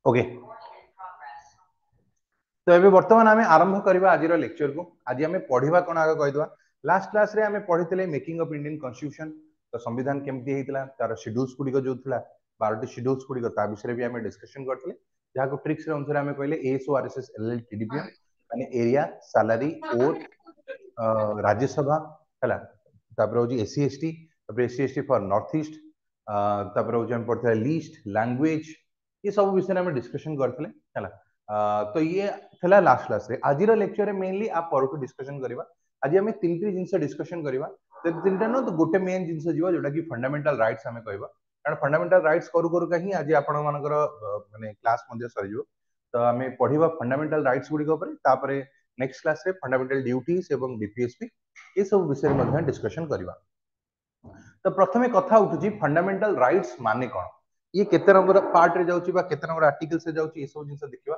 Okay तो ये बर्तमान आम आरंभ करवा आज लेक्चर को आज आम पढ़ा कौन आगे कहीदे लास्ट क्लास रे आम पढ़ी मेकिंग ऑफ इंडियन कॉन्स्टिट्यूशन तो संविधान केमती होता तार शेड्यूल्स गुड़िक जो था 12टी शेड्यूल्स गुड़िक विषय भी आम डिस्कशन करते जहाँ ट्रिक्स अनुसार आम कहले ASORSS LL TDPM माने एरिया सैलरी ओट राज्यसभा है SC ST SC ST for north east पढ़ते लिस्ट लैंग्वेज ये सब विषय में डिस्कशन करते है तो ये थला लास्ट क्लास रे आज लेक्चर मेनली आप पर डिस्कशन करबा आज हम तीनटी जिंस डिस्कशन करबा तो तीनटा न तो गोटे मेन जिंस जीवा जोटा कि फंडामेंटल राइट्स हमें कहबा कारण फंडामेंटल राइट्स करू करू कहीं आज आपण मानकर माने क्लास मध्ये सरी जो तो हमें पढ़िबा फंडामेंटल राइट्स गुडी ऊपर तापरे नेक्स्ट क्लास रे फंडामेंटल ड्यूटीज एवं डीपीएसपी ये सब विषय मध्ये डिस्कशन करबा तो प्रथमे कथा उठुची फंडामेंटल राइट्स माने कोन ये केते नंबर पार्ट रे जाउची बा केते नंबर आर्टिकल से जाउची ये सब जिंस देखिबा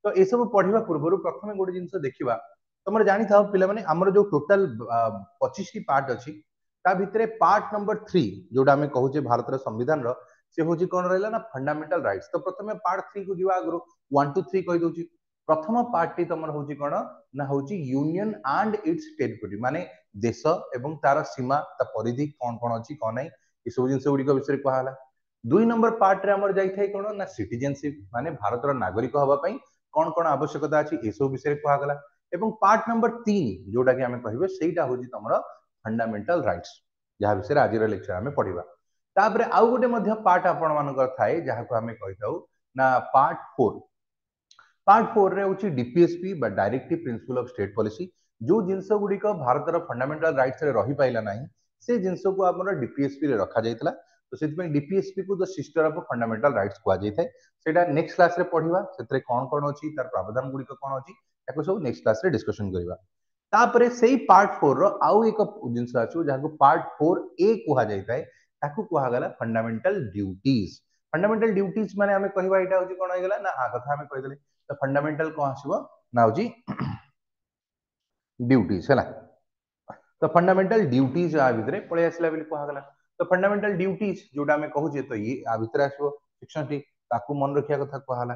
तो ये सब पढ़िबा पूर्व प्रथमे गोटे जिंस देखिबा तुम जानी था पिला माने हमर जो टोटल 25 टी पार्ट अछि ता भितरे पार्ट नंबर 3 जोडा हमें कहूचे भारत रा संविधान रो से होची कोन रहला ना फंडामेंटल राइट्स तो प्रथमे पार्ट 3 को दिवा आगरो 1 2 3 कहि दोची प्रथम पार्ट टी तमर होची कोन ना होची यूनियन एंड इट्स टेरिटरी माने देश एवं तार सीमा ता परिधि कोन कोन अछि कोन नै ये सब जिंस गुडी को विषय कहला 2 नंबर पार्ट रे हमर जाई थाई कोन ना सिटीजनशिप माने भारत रा नागरिक होबा पई कौन कौन आवश्यकता अच्छी ये सब विषय कहगला एवं पार्ट नंबर 3 जोटा कि आमे कहिबे सेटा होजी तमरा फंडामेंटल राइट्स जहा विषय आज लेक्चर आमे पढिबा तापरे आउ गोटे मध्य पार्ट आपण मानकर थाए जहा को आमे कहिताउ ना पार्ट 4 रे होची डीपीएसपी बा directive principle of state policy जो जिंस गुडी को भारत रा फंडामेंटल राइट्स रे रही पाइला नाही से जिंस को हमर डीपीएसपी रे रखा जाइतला तो सेति डीपीएसपी को the sister of fundamental rights कुआ जाय थाए सेटा नेक्स्ट क्लास रे पढिबा सेतरे कोन कोन अछि तार प्रावधान गुडी कोन अछि एको सब नेक्स्ट क्लास रे डिस्कशन करबा तापरे सेही पार्ट 4 रो आउ एक जिंस अछि जहा को पार्ट 4 ए कुआ जाय थाए ताकू कुआ गला फंडामेंटल ड्यूटीज फंडामेंटल ड्यूटीज माने हमें कहबा एटा होची कोन होइगला ना आ कथा हमें कहि देले तो फंडामेंटल कोन आसीबो ना होची ड्यूटीज हैला तो फंडामेंटल ड्यूटीज आ भितरे पळे आसला बिल कुआ गला तो फंडामेंटल ड्यूटीज जोटा हमें कहूचे तो ये आ भितरे आसीबो सेक्शन टी ताकू मन रखिया कथा कुआ हला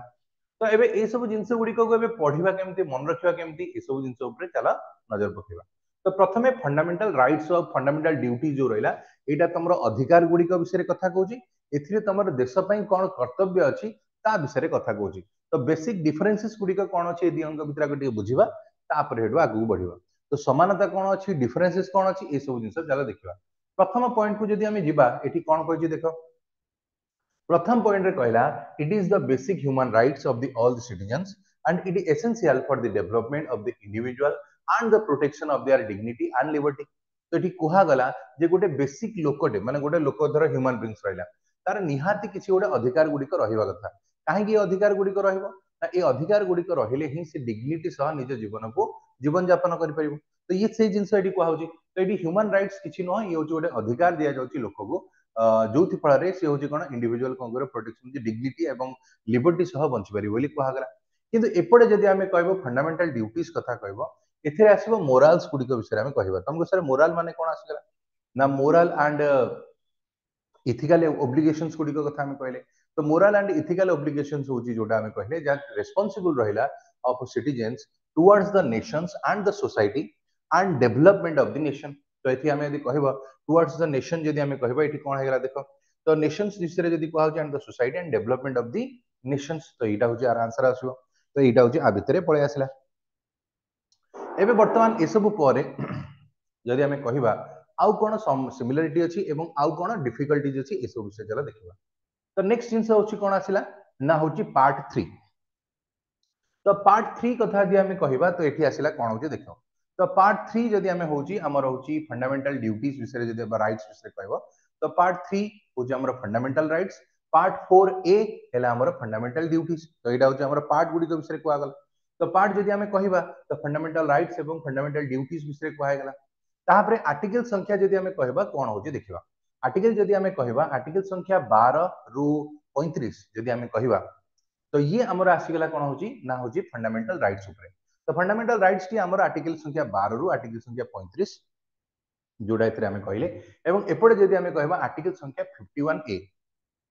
तो एबे ए सब जिंस गुडी को एबे पढिबा केमती मन रखिबा केमती ए सब जिंस ऊपर चला नजर पकेबा तो प्रथमे फंडामेंटल राइट्स और फंडामेंटल ड्यूटी जो रहिला एटा तमरो अधिकार गुडी को विषय कथा कहूची एथिरे तमरो देश पई कोन कर्तव्य अछि ता विषय कथा कहूची तो बेसिक डिफरेंसेस गुडी को कोन अछि ए दियंग भितरा को टी बुझिबा तापर हेडो आगु बढ़िबा तो समानता कोन अछि डिफरेंसेस कोन अछि ए सब जिंस चला देखिबा प्रथम पॉइंट को जदि हमें जिबा एठी कोन कहै छी देखो प्रथम पॉइंट रे कहला it is the basic human rights of the all the citizens and it is essential for the development of the individual and the protection of their dignity and liberty तो एठी कुहा गला जे गोटे बेसिक लोकटे माने गोटे लोक धर ह्यूमन बीइंग्स रहला तार निहाती किछि गोटे अधिकार गुडी को रहिबा कथा काहे कि अधिकार गुडी को रहिबो ना ए अधिकार गुडी को रहिले ही से डिग्निटी सह निज जीवन को जीवन यापन करि परिबो तो ये से जिंस एठी कुहा होची तो एठी ह्यूमन राइट्स किछि न ये होची गोटे अधिकार दिया जाउची लोक को जो फल से हूँ कौन इंडिविजुअल कौन कर प्रोटेक्शन डिग्निटी एवं लिबर्टी सह बंची पारि बोली कहगला किंतु एपटे जदि आमे कहबो फंडामेंटल ड्यूटीज कथा कहबो एथिरे आसीबो मोराल्स गुडी को विषय आमे कहबा तुमको सर मोराल माने कोन आसीगला ना मोरल एंड इथिकल ऑब्लिगेशंस गुडी को कथा आमे कहले तो मोरल एंड इथिकल ऑब्लिगेशंस होची जोटा आमे कहले जा रिस्पांसिबल रहिला of citizens towards the Nations and the society and development of the nation तो एथि आमे यदि कहबा टुवर्ड्स द नेशन जदि आमे कहबा एथि कोन हेगला देखो तो नेशंस विषय जदि कहौ and the society and development of the nations तो एटा होची आर आंसर आसीबो तो एटा होची आ भितरे पळे आसला एबे वर्तमान ए सब परे जदि आमे कहबा आउ कोन सिमिलरिटी अछि एवं आउ कोन डिफिकल्टीज अछि ए सब विषय जला देखबा तो नेक्स्ट जिंस होची कोन आसिला ना होची पार्ट 3 तो पार्ट 3 कथा जदि आमे कहबा तो एठी आसिला कोन होची देखो तो पार्ट 3 जदि आमे होची हमर होची फंडामेंटल ड्यूटीज विषय जदि राइट्स विषय कहबो तो पार्ट 3 होची हमर फंडामेंटल राइट्स पार्ट 4 ए हैला हमर फंडामेंटल ड्यूटीज तो एटा होची हमर पार्ट गुडी को विषय को आगल तो पार्ट जदि आमे कहबा तो फंडामेंटल राइट्स एवं फंडामेंटल ड्यूटीज विषय को आगला तापरे आर्टिकल संख्या जदि आमे कहबा कोन होची देखिबा आर्टिकल जदि आमे कहबा आर्टिकल संख्या 12 रु 35 जदि आमे कहबा तो ये हमर आसीगला कोन होची ना होची फंडामेंटल राइट्स ऊपर तो फंडामेंटल राइट्स टी हमर आर्टिकल संख्या 12 रु आर्टिकल संख्या 35 जोडा एथरे हमें कहले एवं एपडे जदि हमें कहबा आर्टिकल संख्या 51 ए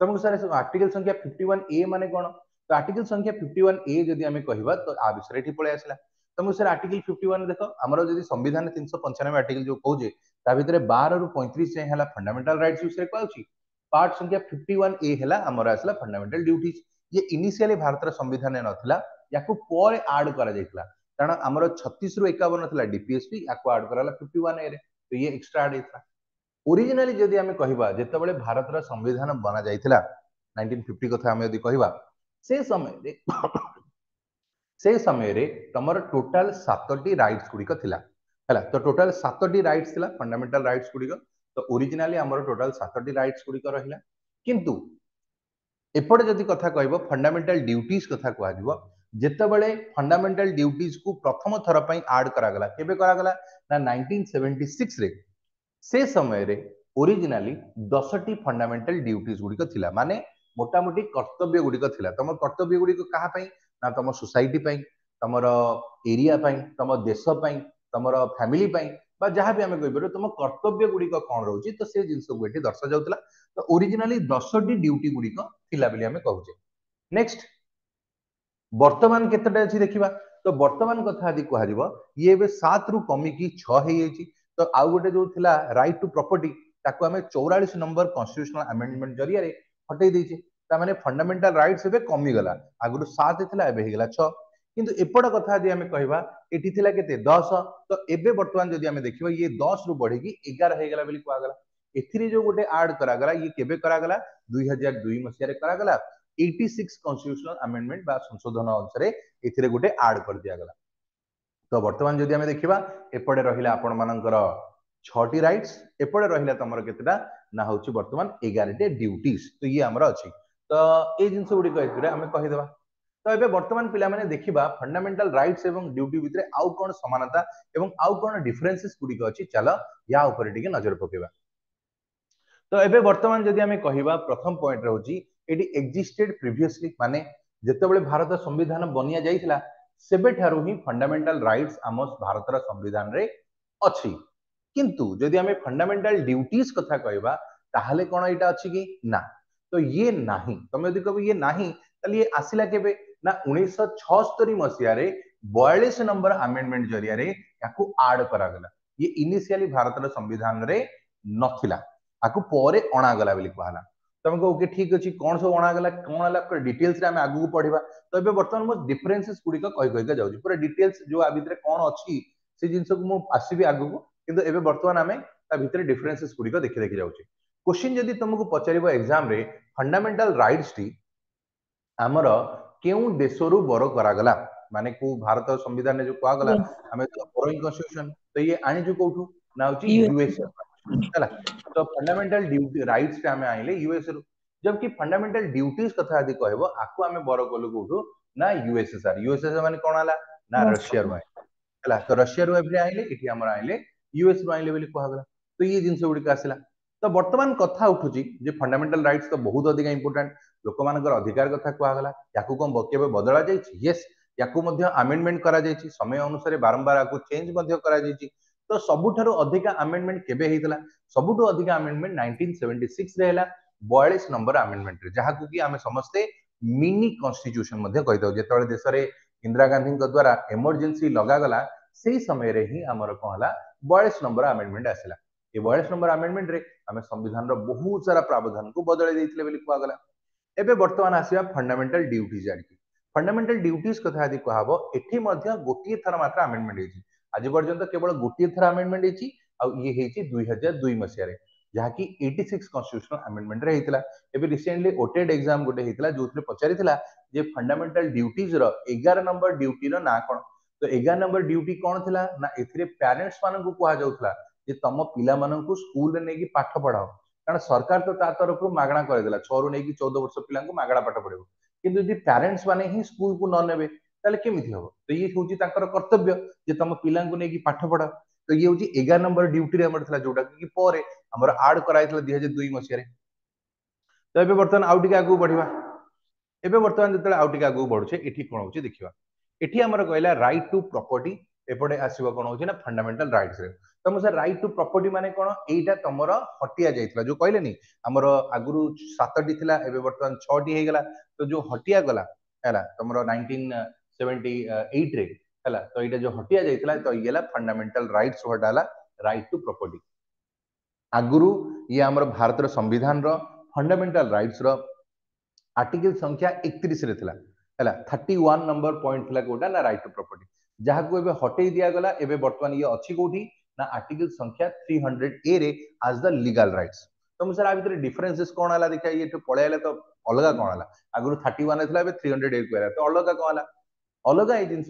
तुमको सर आर्टिकल संख्या 51 ए माने कोन तो आर्टिकल संख्या 51A जदि आमे कहबा तो आ विषय एठी पळे आसला तो मु सर आर्टिकल 51 देखो हमरो जदि संविधान 395 आर्टिकल जो कहूजे ता भितरे 12 रु 35 जे हला फंडामेंटल राइट्स विषय कहउची पार्ट संख्या 51A हला हमरो आसला फंडामेंटल ड्यूटीज ये इनिशियली भारत संविधान ने नथिला याकू पर ऐड करा जायतला कारण हमरो 36 रु 51 नथिला डीपीएसपी याकू ऐड कराला 51A रे तो ये एक्स्ट्रा ऐड हेतला ओरिजिनली जदि आमे कहबा जेतेबेले भारत रा संविधान बना जायतिला 1950 कथा आमे यदि कहबा से समय रे से समय रे तमर टोटल 7टी राइट्स गुडी थिला हला तो टोटल 7टी राइट्स थिला फंडामेंटल राइट्स गुडी तो ओरिजिनली हमर टोटल 7टी राइट्स गुडी रहिला किंतु एपटे जदि कथा कहबो फंडामेंटल ड्यूटीज कथा कहआ दिबो जेतेबेले फंडामेंटल ड्यूटीज को प्रथम थर पई ऐड करा गला केबे करा गला ना 1976 रे से समय रे ओरिजिनली 10टी फंडामेंटल ड्यूटीज गुडी थिला माने मोटामोटी कर्तव्य गुडी थिला तम कर्तव्य गुडी कहा पई ना तम सोसाइटी पई तमर एरिया पई तम देश पई तमर फैमिली पई बा जहां भी हमें कहबो तुम कर्तव्य गुडी कोन रहउची तो से जिंस को एठी दर्शा जाउतला तो ओरिजिनली 10टी ड्यूटी गुडी थिला बेली हमें कहउचे नेक्स्ट वर्तमान केतेटा अछि देखिबा तो वर्तमान कथा आदि कहा दिबो ये बे 7 रु कमी की 6 हे येची तो आउ गोटे जो थिला राइट टू प्रॉपर्टी ताको हमें 44 नंबर कॉन्स्टिट्यूशनल अमेंडमेंट जरिया रे हटै दैचे ता माने फंडामेंटल राइट्स एबे कमी गला आगुरु 7 थिला एबे हे गला 6 किंतु एपड कथा आदि हमें कहबा एठी थिला केते 10 तो एबे वर्तमान जदि हमें देखिबा ये 10 रु बढ़ी की 11 हे गला बेली कोआ गला एथिरे जो गोटे ऐड करा गला ये केबे करा गला 2002 मसिया रे करा गला 86 कॉन्स्टिट्यूशनल अमेंडमेंट बा संशोधन अनुसार एथिरे गोटे ऐड कर दिया गला तो वर्तमान जदि हमें देखिबा एपडे रहिला आपण मानकर 6टी राइट्स एपडे रहिला तमर केतेटा ना होची वर्तमान 11टे ड्यूटीज तो ये हमर अछि तो ए जिंस गुडी कहै हमें कहि देबा तो एबे वर्तमान पिला माने देखिबा फंडामेंटल राइट्स एवं ड्यूटी भितरे आउ कोन समानता एवं आउ कोन डिफरेंसेस गुडी अछि चलो या ऊपर टिके नजर पकेबा तो एबे वर्तमान जदि हमें कहिबा प्रथम पॉइंट रहउची एडी एक्जिस्टेड प्रीवियसली माने जेतेबेले भारत संविधान बनिया जाइतिला सेबे ठारू ही फंडामेंटल राइट्स आम भारत संविधान रे अछि किंतु जदि हमें फंडामेंटल ड्यूटीज कथा कहबा ताहले कोन एटा अछि कि ना तो ये नाही तमे यदि कहबो ये नाही तले ये आसिला केबे ना 1976 मसिया रे 42 नंबर अमेंडमेंट जरिया रे याकू ऐड करा गला ये इनिशियली भारत संविधान रे नथिला आकू परे अणा गला बेली कहला तमे को ओके ठीक अछि कोन सब अणा गला कोन हला पूरा डिटेल्स रे हम आगु पढिबा तो एबे वर्तमान मो डिफरेंसेस गुडी को कहि कहि जाउची पूरा डिटेल्स जो आ भितरे कोन अछि से जिंस को मो आसीबी आगु किंतु एबे वर्तमान हमें ता भितरे डिफरेंसेस गुडी को देखि देखि जाउची क्वेश्चन जदि तुमको पचारिबो एग्जाम रे फंडामेंटल राइट्स टी हमर केउ देशरु बर करा गला माने को भारत संविधान ने जो कहा गला हमें तो फॉरेन कॉन्स्टिट्यूशन तो ये आनी जो कोठू ना होची यूएस हला तो फंडामेंटल ड्यूटी राइट्स के हमें आइले यूएस रु जबकि फंडामेंटल ड्यूटीज कथा आदि कहबो आको हमें बर गलु कोठू ना यूएसएसआर माने कोन आला ना रशिया रु हला तो रशिया रु एबे आइले इठी हमर आइले यूएस रु आइले बेली कहा गला तो ये जिंस गुडी का आसिला तो वर्तमान कथा उठुची जे फंडामेंटल राइट्स तो बहुत अधिक इंपोर्टेंट लोक मानकर अधिकार कथा कहा गला याकू कोन केबे बदला जायछि यस याकू मध्य अमेंडमेंट करा जायछि समय अनुसार बारंबार याकू चेंज मध्य करा जायछि तो सबुठारु अधिक अमेंडमेंट केबे हेतला सबुठु अधिक अमेंडमेंट 1976 रे हला 42 नंबर अमेंडमेंट रे जहाकू कि हमें समस्ते मिनी कॉन्स्टिट्यूशन मध्य कहिदौ जेतळे देश रे इंदिरा गांधी द्वारा इमरजेंसी लगा गला सेही समय रे ही हमर कहला 42 नंबर अमेंडमेंट आसिला ए 42 नंबर अमेंडमेंट रे हमें संविधान रो बहुत सारा प्रावधान को बदलै दैथिले बेली कहआ गला एबे वर्तमान आसिया fundamental duties Adki fundamental duties कथा यदि कहबो एठी मध्य गोटिए थर मात्र अमेंडमेंट हेछि आज पर्यंत केवल गोटिए थर अमेंडमेंट हेछि आ ये हेछि 2002 मसिया रे जहा कि 86 कॉन्स्टिट्यूशनल अमेंडमेंट रे हेतिला एबे रिसेंटली ओटेड एग्जाम गोटे हेतिला जोथरे पचारिथिला जे फंडामेंटल ड्यूटीज रो 11 नंबर ड्यूटी रो ना कोन तो 11 नंबर ड्यूटी कोन थिला ना एथिरे पेरेंट्स मानन को कहा जाउथला जे तम पिला मानन को स्कूल रे नेकी पाठ पढाओ कारण सरकार तो ता तरफ मागणा कर देला 6 रु नेकी 14 वर्ष पिला को मागणा पाठ पढेबो किंतु जे पेरेंट्स माने ही स्कूल को न नेबे ताले केमिति हो तो ये होची ताकर कर्तव्य जे तम पिला को नेकी पाठ पढा तो ये होची 11 नंबर ड्यूटी रे हमर थला जोटा कि परे हमर ऐड कराइतला 2002 मसिया रे तो एबे वर्तमान आउ टिके आगु बढ़िबा एबे वर्तमान जतले आउ टिके आगु बढ़ुछे एठी कोन होची देखिबा एठी हमर कहला राइट टू प्रॉपर्टी एपटे आसीबा कोन होची ना फंडामेंटल राइट्स रे तो मुझे राइट टू प्रॉपर्टी माने कोन एटा तमरो हटिया जाइतला जो कहले नी हमर आगुरु 7टी थिला एबे वर्तमान 6टी हे गेला तो जो हटिया गला है तुम 1978 रे है तो ये जो हटिया जाइए तो ये फंडामेंटल राइट्स हटाला राइट टू प्रॉपर्टी आगुरु ये आमर भारत संविधान फंडामेंटल राइट्स आर्टिकल संख्या 31 रे थिला हैला 31 नंबर पॉइंट थिला कोटा ना राइट टू प्रॉपर्टी जहाँ को एबे हटेई दिया गला एबे वर्तमान ये अच्छी कोठी ना आर्टिकल संख्या 300 ए रे एज द लीगल राइट्स तो मुझे आ भितर डिफरेंसेस कोन हला देखा ये तो पळेले तो अलगा कोन हला आगुरु 31 थिला एबे 300 ए को तो अलगा कोन हला अलग ये जिनस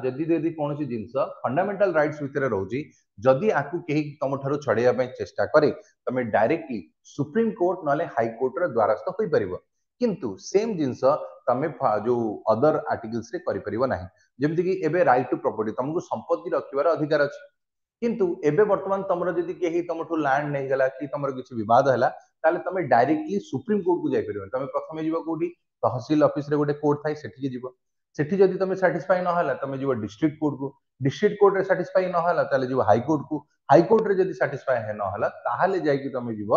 जदि जदि कौन जिनस फंडामेंटल राइट्स भितर रोची जदि आपको कहीं तुम ठार छड़ाई चेष्टा करे तुम डायरेक्टली सुप्रीम कोर्ट ना हाई कोर्ट द्वारस्थ हो पार किंतु सेम जिनस तुम जो अदर आर्टिकल्स रे करि ना जमती कि एबे राइट टू प्रॉपर्टी तुमको संपत्ति रखिबार अधिकार अच्छी किंतु एबे वर्तमान तुम जदि कहीं तुम लैंड नहीं गला कि तुम किसी विवाद है ताले तुम डायरेक्टली सुप्रीम कोर्ट को जापर तुम प्रथम जीव कौटी तहसिल ऑफिस रे गोटे कोर्ट थाई सेठी जीव सेठी जदि तुम साटिस्फाई ना तुम जीव डिस्ट्रिक्ट कोर्ट को डिस्ट्रिक्ट कोर्ट रे साटिस्फाई ना ताले जीव हाई कोर्ट को हाई कोर्ट रे जदि साटिस्फाई ना ताले जाई तुम जीव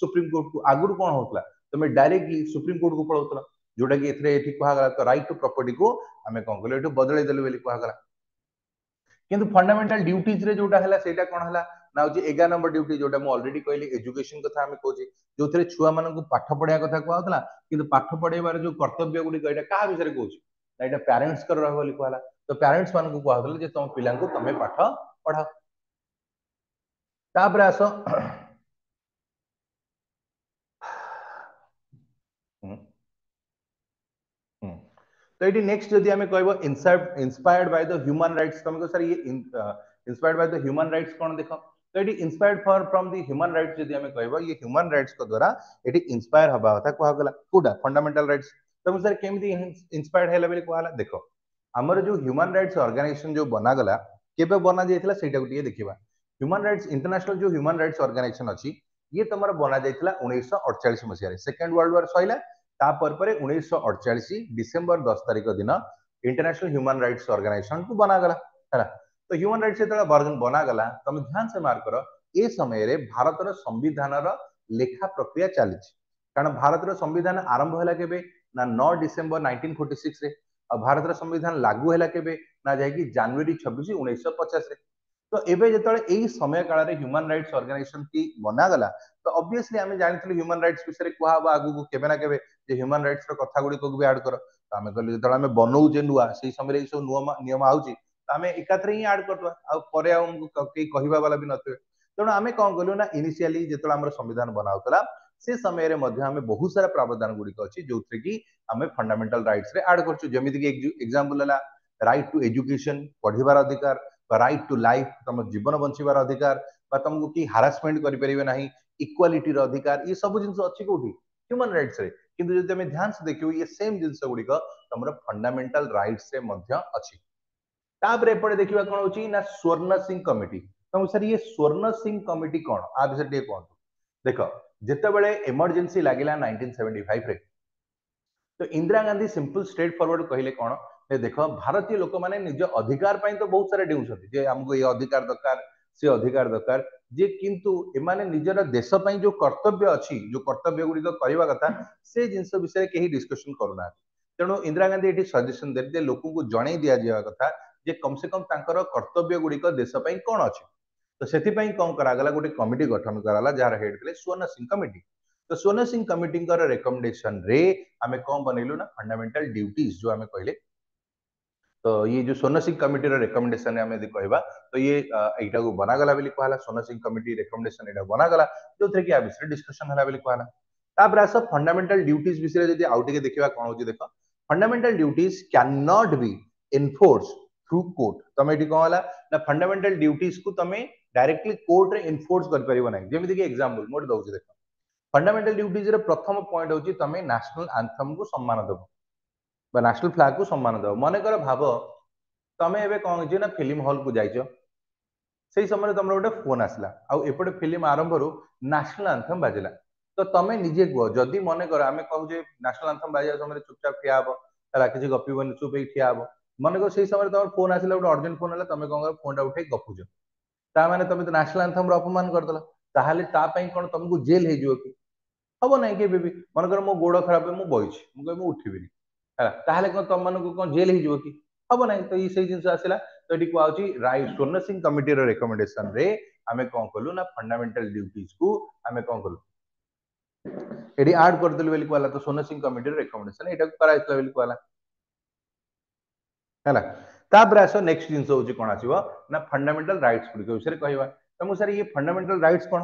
सुप्रीम कोर्ट को आगुर कौन होतला तुम डायरेक्टली सुप्रीम कोर्ट को पळौतला जोटा कि एथरे एठी कहगला तो राइट टू प्रॉपर्टी को आमे कोन कहले एठु बदलै देलु बेली कहगला किंतु फंडामेंटल ड्यूटीज रे जोटा हला सेटा कोन हला ना होची 11 नंबर ड्यूटी जोटा मु ऑलरेडी कहली एजुकेशन कथा हमें कहूची जोथरे छुआ मानन को पाठ पढिया कथा कहउतला किंतु पाठ पढेबार जो कर्तव्य गुडी एटा का विषय रे कहउची ना एटा पेरेंट्स कर रहबो बोली कहला तो पेरेंट्स मान को कहउतला जे तुम पिला को तमे पाठ पढाओ तापर आसो तो ये नेक्स्ट जदि आमे कहबो inspired by the human rights तुमको सर ये inspired by the human rights कोन देखो तो ये inspired for from the human rights जदि आमे कहबो ये ह्यूमन राइट्स को द्वारा ये इंस्पायर हबा कथा कहा गला कोडा फंडामेंटल राइट्स तुम सर केमि इंस्पायर्ड हैला बेले कहला देखो हमर जो ह्यूमन राइट्स ऑर्गेनाइजेशन जो बना गला केबे बना जाइतला सेटा को देखिबा ह्यूमन राइट्स इंटरनेशनल जो ह्यूमन राइट्स ऑर्गेनाइजेशन अछि ये तमर बना जाइतला 1948 मसिया सेकंड वर्ल्ड वॉर सइला तापर पर 1948 डिसेंबर 10 तारिख दिन इंटरनेशनल ह्यूमन राइट्स ऑर्गेनाइजेशन को बना गला है तो ह्यूमन राइट्स जो बना गला तुम ध्यान से मार्क कर ए समय रे भारत संविधान लेखा प्रक्रिया चली कारण भारत संविधान आरंभ है केबे ना 9 डिसेंबर 1946 रे और भारत संविधान लागू है केबे ना जाकि जनवरी 26 1950 रे तो एबे जतले एई समय काल रे ह्यूमन राइट्स ऑर्गेनाइजेशन की बना गला तो ऑब्वियसली आमे जानथिलु ह्यूमन राइट्स विषय कुहा बा आगु को केबे ना केबे जे ह्यूमन राइट्स रो कथा गुडी को भी ऐड करो तो आमे कहलु जतले आमे बनौ जे नुवा सेई समय रे सब नियम आउची तो आमे एकाथरे ही ऐड करतवा आ परे आ हमको के कहिबा वाला भी नथे तेणु आमे कोन कहलु ना इनिशियली जतले हमर संविधान बनाउतला से समय रे मध्य आमे बहुत सारा प्रावधान गुडी को अछि जोथरे की आमे फंडामेंटल राइट्स रे ऐड करछु जेमिति की एग्जांपल हला राइट टू एजुकेशन पढिबार अधिकार राइट टू लाइफ तुम जीवन बंचार अधिकार तुमको कि हारासमेंट करें ना इक्वालिटी अधिकार ये सब जिन अच्छी कौटी ह्यूमन राइट्स रे किंतु जब तुम ध्यान से देखियो ये सेम जिनस गुड़िक तुम फंडामेंटल राइट्स रे मध्य अच्छी तापर एपटे देखा कौन होची ना स्वर्ण सिंह कमिटी तुम सर ये स्वर्ण सिंह कमिटी कौन आ विषय टे कहतु देख जितेबले इमरजेंसी लगिला 1975 रे तो Indira Gandhi simple straight forward कहले कौन देख भारतीय लोक मैंने निज अधिकार तो बहुत सारा डेउछथि हमको ये अधिकार दरकार से अधिकार दरकार जे किंतु एमाने निजर देश जो कर्तव्य अच्छी जो कर्तव्य गुड़िक करवा कथा से जिनस विषय कहीं डिस्कसन करूना तेणु इंदिरा गांधी ये सजेसन दे लोक को जन दि जावा कथा जे कम से कम तांकर कर्तव्य गुड़िक देश कौन अच्छी तो से कौन करागला गोटे कमिटी गठन कराला जार हेड थे स्वर्ण सिंह कमिटी तो स्वर्ण सिंह कमिटी रिकमेंडेशन रे आमे कौन बनैलु ना फंडामेंटल ड्यूटीज जो आमे कहले तो ये जो स्वर्ण सिंह कमिटी रिकमेंडेशन आम यदि कहवा तो ये एटा को बनागला बोली कहला स्वर्ण सिंह कमिटी रिकमेंडेशन एटा बनागला जो थे कि आ विषय डिस्कशन हला बोली कहला तापर आस फंडामेंटल ड्यूटीज विषय जदि आउ टिके देखिबा कोन होची देखो fundamental duties can not B enforce through court तमे एटी कहला ना फंडामेंटल ड्यूटीज को तमे डायरेक्टली कोर्ट रे एनफोर्स कर परिबो नै जेमिति कि एग्जांपल मोड दउची देखो फंडामेंटल ड्यूटीज रे प्रथम पॉइंट होची तमे नेशनल एंथम को सम्मान देबो नेशनल फ्लैग को सम्मान दब मन कर भाव तुम एवं कौन हो ना फिल्म हॉल को जाइच से समय तुम गोटे फोन आसला आउटे फिल्म आरंभ नेशनल एंथम बाजिला तो तुम निजे कह जदि मन कर आम कहूजे नेशनल एंथम बाजा समय चुपचाप ठिया है किसी गपन चुप ठिया हे मन कर से समय तुम फोन आसला गोटे अर्जेंट फोन है तुम कौन कर फोन टा उठे गपुच ताने तुम तो नेशनल एंथम अपमान करदेल ताहले कौन तुमको जेल हो कि हम ना कि मन कर मो गोड़ खराब है मुझे बही मुझे उठबी है ताहले कोन तुम मानको कोन जेल ही जीवो कि हबो नै तो ई सही जिंस आसिला तो एटी को आउची राइट स्वर्ण सिंह कमिटी रो रिकमेंडेशन रे आमे कोन कलु ना फंडामेंटल ड्यूटीज को आमे कोन कलु एटी ऐड कर देलु बेली कोला तो स्वर्ण सिंह कमिटी रो रिकमेंडेशन एटा को कराइतला बेली कोला है तापर आस नेक्स्ट जिन हूँ कौन आसो ना फंडामेंटल राइट्स गुड़िक विषय कहवा तो मुझे सर ये फंडामेंटल राइट्स कौन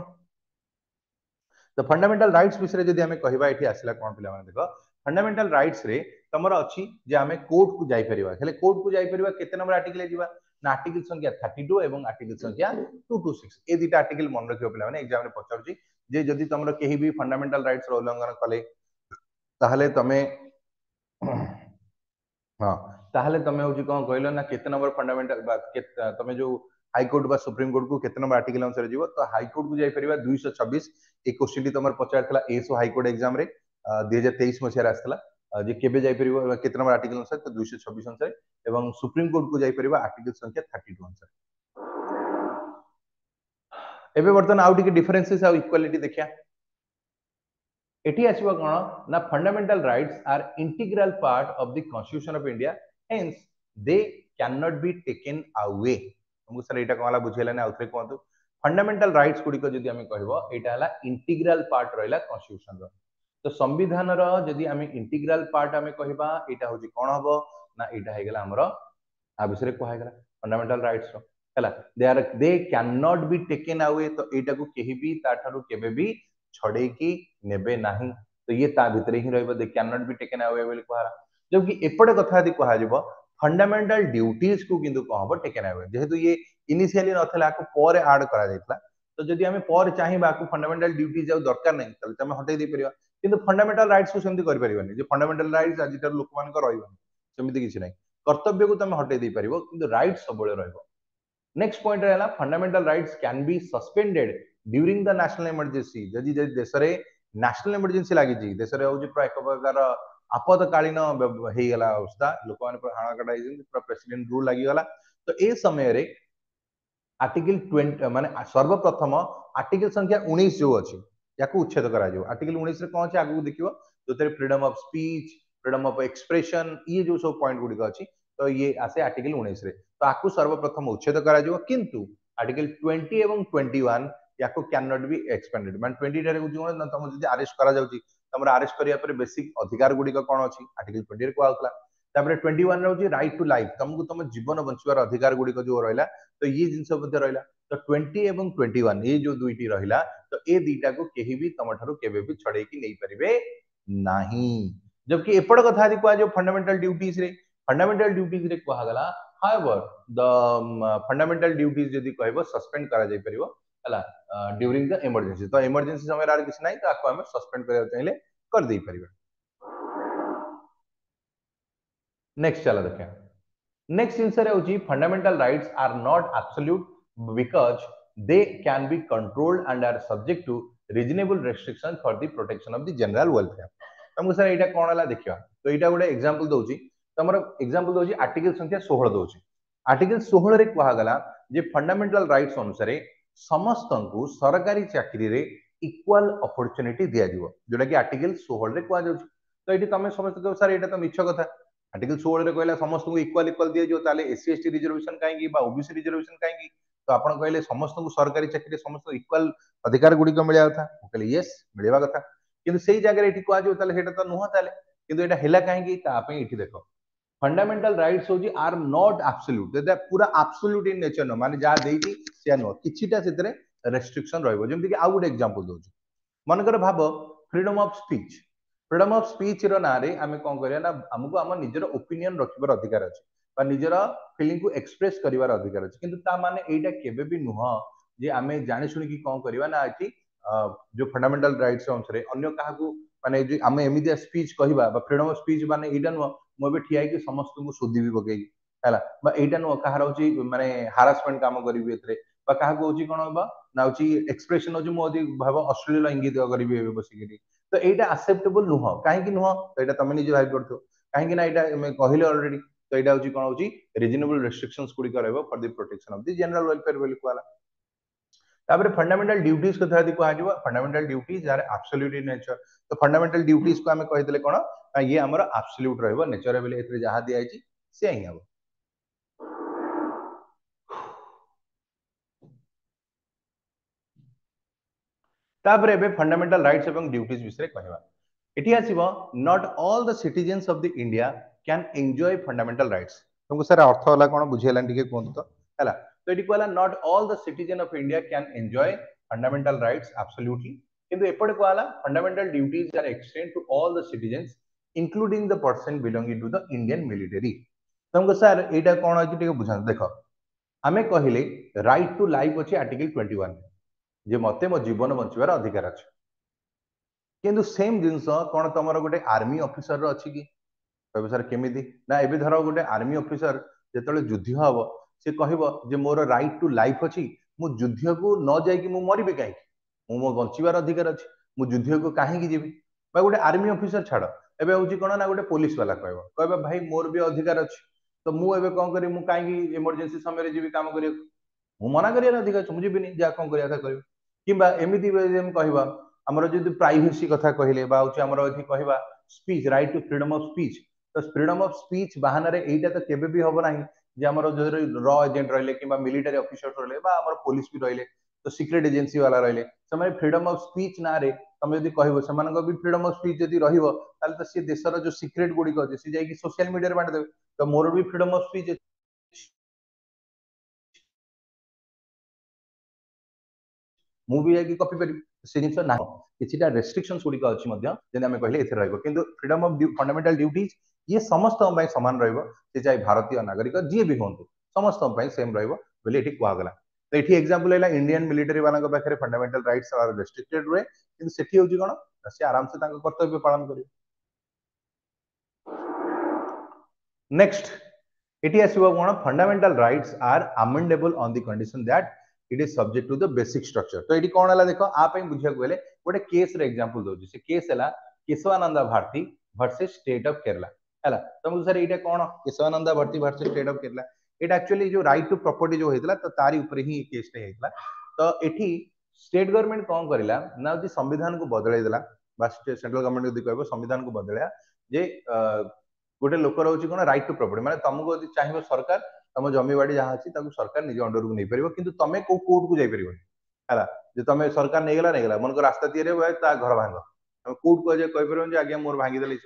तो फंडामेंटल राइट्स विषय जब आम कहवा ये आसला कौन पे देख फंडामेंटल राइट्स रे तुम अच्छी जे आम कोर्ट को जापर कोर्ट को जापर के नंबर आर्टिकल ना आर्टिकल संख्या 32 और आर्टिकल संख्या 226 ये दुटा आर्टिकल मन रख पे एग्जाम में पचार जे जदि तुम कहीं भी फंडामेंटल राइट्स उल्लंघन कले ताहले तमे हाँ ताहले तमे हूँ कौन कहल ना केते नंबर फंडामेंटल तमे जो हाईकोर्ट बा सुप्रीम कोर्ट को केते नंबर आर्टिकल अनुसार जीव तो हाईकोर्ट को जाई परिबा 226 एक क्वेश्चन टी तमर पचारथला एसओ हाईकोर्ट एग्जाम रे 2023 मसिया आस्तला जे केबे जाई परिबा केते नंबर आर्टिकल अनुसार तो 226 अनुसार एवं सुप्रीम कोर्ट को जाई परिबा आर्टिकल संख्या 32 अनुसार एबे वर्तमान आउ टिके डिफरेंसेस आ इक्वालिटी देखिया एटी आसीबा कोन ना fundamental rights are integral part of the constitution of India hence they can not be taken away हमको सर एटा कोला बुझेला ना आउथरे कोंतु फंडामेंटल राइट्स गुडी को जदी हमें कहबो एटा हला इंटीग्रल पार्ट रहला कॉन्स्टिट्यूशन रो तो संविधान रो जदी हमें इंटीग्रल पार्ट हमें कहबा एटा होजी कोन हबो ना एटा हे गेला हमरो आ विषय को गेला फंडामेंटल राइट्स रो हला दे can not be taken away तो एटा को केही भी ताठारु केबे भी छड़े की नेबे नाही तो ये ता भितर ही रहबो दे can not be taken away बोली कहला जबकि एपटे कथा यदि कहा जिवो फंडामेंटल ड्यूटीज को किंतु कहबो टेकन अवे जेहेतु ये इनिशियली नथला को पर ऐड करा जायतला तो जदि हमें पर चाहिबा को फंडामेंटल ड्यूटीज जाउ दरकार नहीं तले तमे हटै दे परिबा किंतु फंडामेंटल राइट्स को सेमति कर परिबानी जे फंडामेंटल राइट्स आजिटर लोक मान को रहइबो सेमति किछि नाही कर्तव्य को तमे हटै दे परिबो किंतु राइट्स सबले रहइबो नेक्स्ट पॉइंट रहला fundamental rights can be suspended during the national emergency जदि देश रे नेशनल इमरजेंसी लागि देश रे होजी प्राय एक प्रकार आपतकालीन हे गला अवस्था लोक माने हाणाकाटा हे प्रेसिडेंट रूल लागि गला तो ए समय रे आर्टिकल 20 माने सर्वप्रथम आर्टिकल संख्या 19 जो अछि याकू उच्छेद करा जो आर्टिकल 19 रे कोन अछि आगु देखिबो जोते freedom of speech freedom of expression ये जो सब पॉइंट गुडी अछि तो ये आसे आर्टिकल 19 रे तो आकु सर्वप्रथम उच्छेद करा जो किंतु आर्टिकल 20 एवं 21 याकू कैन नॉट बी एक्सपेंडेड मान 20 रे जो तुम जदि अरेस्ट करा जाउची तुम अरेस्ट करिया पर बेसिक अधिकार गुडी कोन अछि आर्टिकल 20 रे को आउतला तापर 21 रे होची राइट टू लाइफ तुमको तुम जीवन बंचवार अधिकार गुडी को जो रहला तो ये जिंस मध्ये रहला तो 20 एवं 21 ये जो दुईटी रहला तो ए दुईटा को केही भी तम ठारू केबे भी छड़े की नहीं परिबे नाही जबकि एपड़ कथा यदि कहा जो फंडामेंटल ड्यूटीज रे फंडामेंटल ड्यूटीज रे कहा गला हाउएवर द फंडामेंटल ड्यूटीज यदि कहबो सस्पेंड करा जाय परिबो हला ड्यूरिंग द इमरजेंसी तो इमरजेंसी समय आर किछ नाही तो आको हम सस्पेंड करिया चाहिले कर देई परिबे नेक्स्ट चला देखिए नेक्स्ट आंसर है fundamental rights are not absolute because they can be controlled and are subject to reasonable restriction for the protection of the general welfare तुमको सर एटा कोन हला देखियो तो एटा गोटे एग्जांपल दोची तमरो एग्जांपल दोची आर्टिकल संख्या 16 दोची आर्टिकल 16 रे कहा गला जे फंडामेंटल राइट्स अनुसार समस्त को सरकारी चाकरी रे इक्वल अपॉर्चुनिटी दिया दिबो जोटा कि आर्टिकल 16 रे कहा जाउची तो एटी तमे समस्त को सर एटा तो मिछ कथा आर्टिकल 16 रे कहला समस्त को इक्वल इक्वल दिया जो ताले एससी एसटी रिजर्वेशन काहेगी बा ओबीसी रिजर्वेशन काहेगी तो आपण कहले समस्त को सरकारी चाकरी समस्त इक्वल अधिकार गुडी को मिलिया था कहले यस मिलेबा कथा किंतु सेही जगह एटी कहा जो ताले सेटा तो नुह ताले किंतु एटा हेला काहेगी ता पे एटी देखो फंडामेंटल राइट्स होजी आर नॉट एब्सोल्यूट दैट पूरा एब्सोल्यूट इन नेचर न माने जा देइती से न किछिटा सेतरे रेस्ट्रिक्शन रहइबो जेमति कि आउट एग्जांपल दोची मन कर भाबो freedom of speech freedom of speech रो नारे आमे कोन करिया ना हमको हम निजर ओपिनियन रखिबार अधिकार अछि बा निजर फीलिंग को एक्सप्रेस करिवार अधिकार अछि किंतु ता माने एटा केबे भी नुह जे आमे जानि सुनि कि कोन करिवा ना अछि जो फंडामेंटल राइट्स अनुसार अन्य काहा को माने जे आमे एमिदिया स्पीच कहिबा बा फ्रीडम ऑफ स्पीच माने एटा नुह मो बे ठिया कि समस्त को सोधी भी पकेई हैला बा एटा नुह कहार होची माने हारासमेंट काम करिबे एतरे बा काहा को होची कोन बा ना होची एक्सप्रेशन होची मोदी भाव अश्लील इंगित करिबे बसिकिरी तो एटा एक्सेप्टेबल नुह काहे कि नुह तो एटा तमे निजे भाई करथो काहे कि ना एटा मैं कहिले ऑलरेडी तो एटा होची कोन होची रीजनेबल रेस्ट्रिक्शंस कुडी करबो for the protection of the general welfare वेल कोला तापर फंडामेंटल ड्यूटीज कथा यदि कहा जिवो fundamental duties are absolute in nature तो फंडामेंटल ड्यूटीज को हमें कहि देले कोन ये हमर एब्सोल्यूट रहबो नेचर बेले एथरे जहा दिया आइछि से ही हबो तापर एबे फंडामेंटल राइट्स एवं ड्यूटीज विषय कहबा एठी आसीबो not all the citizens of the India can enjoy fundamental rights तुमको सर अर्थ वाला कोन बुझेलान टिके कोन तो हैला तो एठी कहला not all the citizen of India can enjoy fundamental rights absolutely किंतु एपटे कहला fundamental duties are extend to all the citizens including the person belonging to the Indian military तुमको सर एटा कोन अछि टिके बुझान देखो आमे कहिले राइट टू लाइफ अछि आर्टिकल 21 जे मते मो जीवन बंचवार अधिकार अछि किंतु सेम जिंस कोन तमरो गोटे आर्मी ऑफिसर रो अछि कि कहबे सर केमिति ना एबे धरो गोटे आर्मी ऑफिसर जेतले युद्ध हबो से कहबो जे मोर राइट टू लाइफ अछि मु युद्ध को न जाय कि मु मरिबे काई मु मो बंचिबार अधिकार अछि मु युद्ध को काहे कि जेबी बा गोटे आर्मी ऑफिसर छाड़ एबे होची कोन ना गोटे पुलिस वाला कहबो कहबे भाई मोर भी अधिकार अछि तो मु एबे कोन करी मु काहे कि इमरजेंसी समय रे जेबी काम करियो मु मना करियार अधिकार अछि मु जेबिनी जा कोन करिया था करियो किंबा एमिति जेम कहबा हमर जदि प्राइवेसी कथा कहले बा होची हमर एथि कहबा speech right to freedom of speech तो फ्रीडम ऑफ स्पीच बहाना रे एटा तो केबे भी होबो नाही जे हमर जो रॉ एजेंट रहले किंबा मिलिटरी ऑफिसर रहले बा हमर पुलिस भी रहले तो सीक्रेट एजेंसी वाला रहले समय फ्रीडम ऑफ स्पीच ना रे तुम जदि कहबो समान को भी फ्रीडम ऑफ स्पीच जदि रहिबो ताले तो से देशर जो सीक्रेट गुडी को से जाई कि सोशल मीडिया रे बांट देबे तो मोर भी फ्रीडम ऑफ स्पीच मु भी जाई कॉपी करी से जिंस ना किछिटा रेस्ट्रिक्शंस गुडी का अछि मध्य जेने हमें कहले एथे रहइबो किंतु फ्रीडम ऑफ फंडामेंटल ड्यूटीज ये समस्त पय समान रहइबो से चाहे भारतीय नागरिक जी भी होंतु समस्त पय सेम रहइबो बोले एठी कुआ गला तो एठी एग्जांपल हैला इंडियन मिलिटरी वाला को पाखरे फंडामेंटल राइट्स आर रेस्ट्रिक्टेड रहे किंतु सेठी होजी कोन से आराम से तांको कर्तव्य पालन करियो नेक्स्ट इटी आसीबो कोन fundamental rights are amendable on the condition that it is subject to the basic structure तो इटी कोन हला देखो आ पे बुझिया गले गोटे केस रे एग्जांपल दोजी से केस हला Kesavananda Bharati versus state of Kerala हला तुमको सर इटा कोन Kesavananda Bharati versus state of Kerala इटा एक्चुअली जो राइट टू प्रॉपर्टी जो हेतला तो तारी ऊपर ही केस टे हेतला तो एठी स्टेट गवर्नमेंट कोन करिला ना जे संविधान को बदलै देला बा सेंट्रल गवर्नमेंट यदि कहबो संविधान को बदलया जे गोटे लोक रोची कोन राइट टू प्रॉपर्टी माने तुमको यदि चाहिबो सरकार तम जमी बाड़ी जहाँ अच्छी सरकार निज अंडर को नहीं पार कि तुम को कोर्ट को जापर है तुम सरकार नहीं गला नहीं गला मन को रास्ता तैयारी घर भांग तुम कोर्ट को कहीपर आज्ञा मोर भांगीदे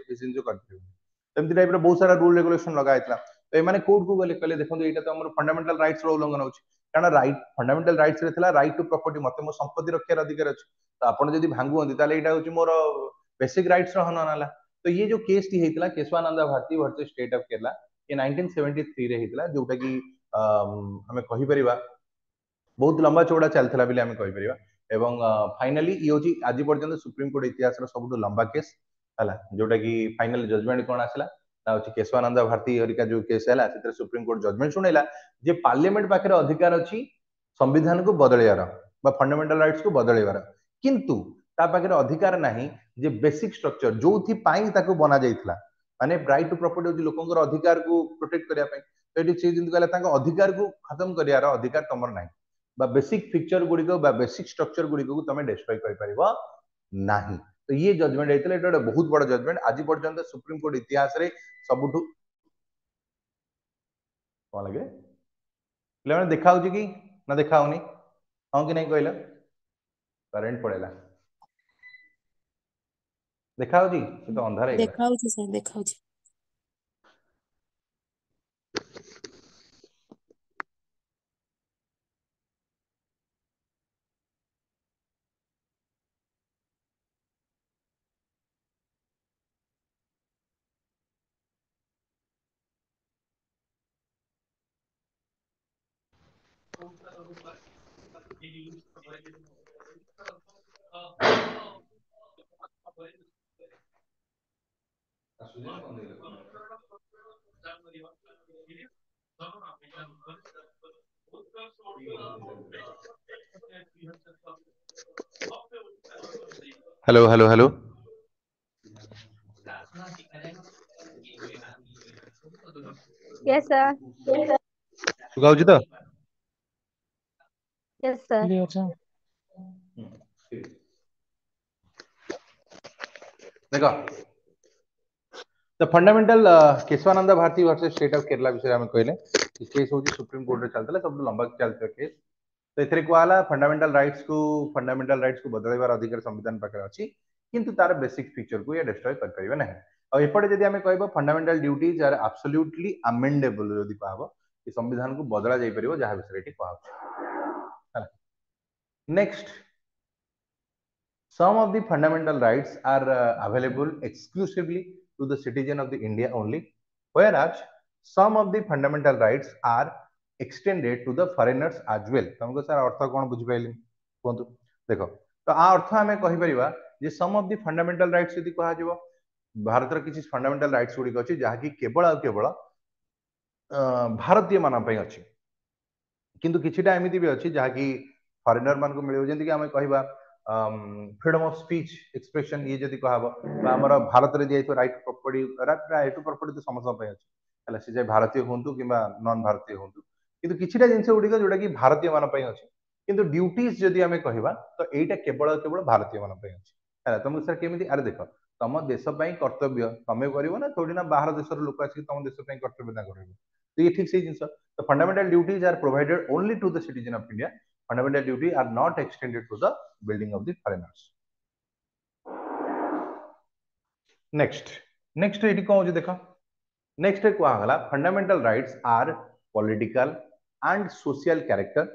करमती टाइप बहुत सारा रूल रेगुलेशन लगाई तो ये कोर्ट को गले कहले देखो ये तो फंडामेंटल राइट्स उल्लंघन हो कारण right fundamental rights right to property मत मो संपत्ति रक्षार अधिकार अच्छे तो आपड़ जब भांगुंती यहाँ हूँ मोर बेसिक राइट्स हनन है तो ये जो केस टी होता Kesavananda Bharati versus state of Kerala ये 1973 रे होता जोटा कि आम कहीपर बहुत लंबा चौड़ा चलता बोली आम कहीपर एवं फाइनाली ये हूँ आज पर्यटन सुप्रीम कोर्ट इतिहास सब लंबा केस है जोटा कि फाइनाल जजमेंट कौन आसला केशवानंदा भारती हरिका जो केस है सुप्रीम कोर्ट जजमेंट शुणेला जे पार्लियामेंट पाखे अधिकार अच्छी संविधान को बदलार फंडामेंटल राइट्स को बदलार किंतु ता पाखे अधिकार नहीं जे बेसिक स्ट्रक्चर जो बना जाइथिला माने राइट टू प्रॉपर्टी होची लोकंकर अधिकार को प्रोटेक्ट करिया पे तो एटी से जिंद कहला तांको अधिकार को खत्म करियार अधिकार तमर नाही बा बेसिक फीचर गुडी को बा बेसिक स्ट्रक्चर गुडी को तमे डिस्ट्रॉय करि परिबो नाही तो ये जजमेंट हेतले एटा बहुत बड़ जजमेंट आज पर्यंत सुप्रीम कोर्ट इतिहास रे सबुठु कोन लगे ले माने देखा होची कि ना देखा होनी हां कि नहीं कहला करंट पड़ेला देखा होची से तो अंधार हेगला देखाउछि सर देखाउछि hello hello hello Yes, sir. सुगाउची तो Yes, sir. क्लियर छ देखो the fundamental Kesavananda Bharati versus state of Kerala विषय में कहले कि केस होची सुप्रीम कोर्ट रे चलतला सब लंबा चलते केस तो एथरे कोला फंडामेंटल राइट्स को बदलैबार अधिकार संविधान पाखे अछि किंतु तार बेसिक फीचर को ये डिस्ट्रॉय कर परिबे नहीं और एपटे जदि आमे कहबो fundamental duties are absolutely amendable जदि कहबो कि संविधान को बदला जाई परिबो जहा विषय एठी कहबो next some of the fundamental rights are available exclusively to the citizen of the India only, whereas some of the fundamental rights are extended to the foreigners as well. तुमको सर अर्थ कौन बुझी पाइली कोंतु देखो तो आ अर्थ हमें कहि परिबा जे some of the fundamental rights यदि कहा जिवो भारत र किछि fundamental rights गुडी अछि जहा कि केवल आ केवल भारतीय मान पई अछि किंतु किछिटा एमिति भी अछि जहा कि फॉरेनर मान को मिलियो जेंति कि हमें कहिबा फ्रीडम ऑफ स्पीच एक्सप्रेशन ये जदि कहबो हमर भारत रे जे right property right to property तो समस्त पे अछि हला से जे भारतीय होंतु किबा नॉन भारतीय होंतु किंतु किछिटा जिंस गुडी जोडा कि भारतीय मान पे अछि किंतु ड्यूटीज जदि हमें कहिबा तो एटा केवल केवल भारतीय मान पे अछि हला तुम सर केमिति अरे देखो तम देश पई कर्तव्य तमे करिवो ना थोड़ी ना बाहर देशर लोक आसी तम देश पई कर्तव्य ना करिवो तो ये ठीक से जिंस तो fundamental duties are provided only to the citizen of India fundamental duty are not extended to the building of the foreigners. next एटी कौन होची देखो नेक्स्ट को आगला fundamental rights are political and social character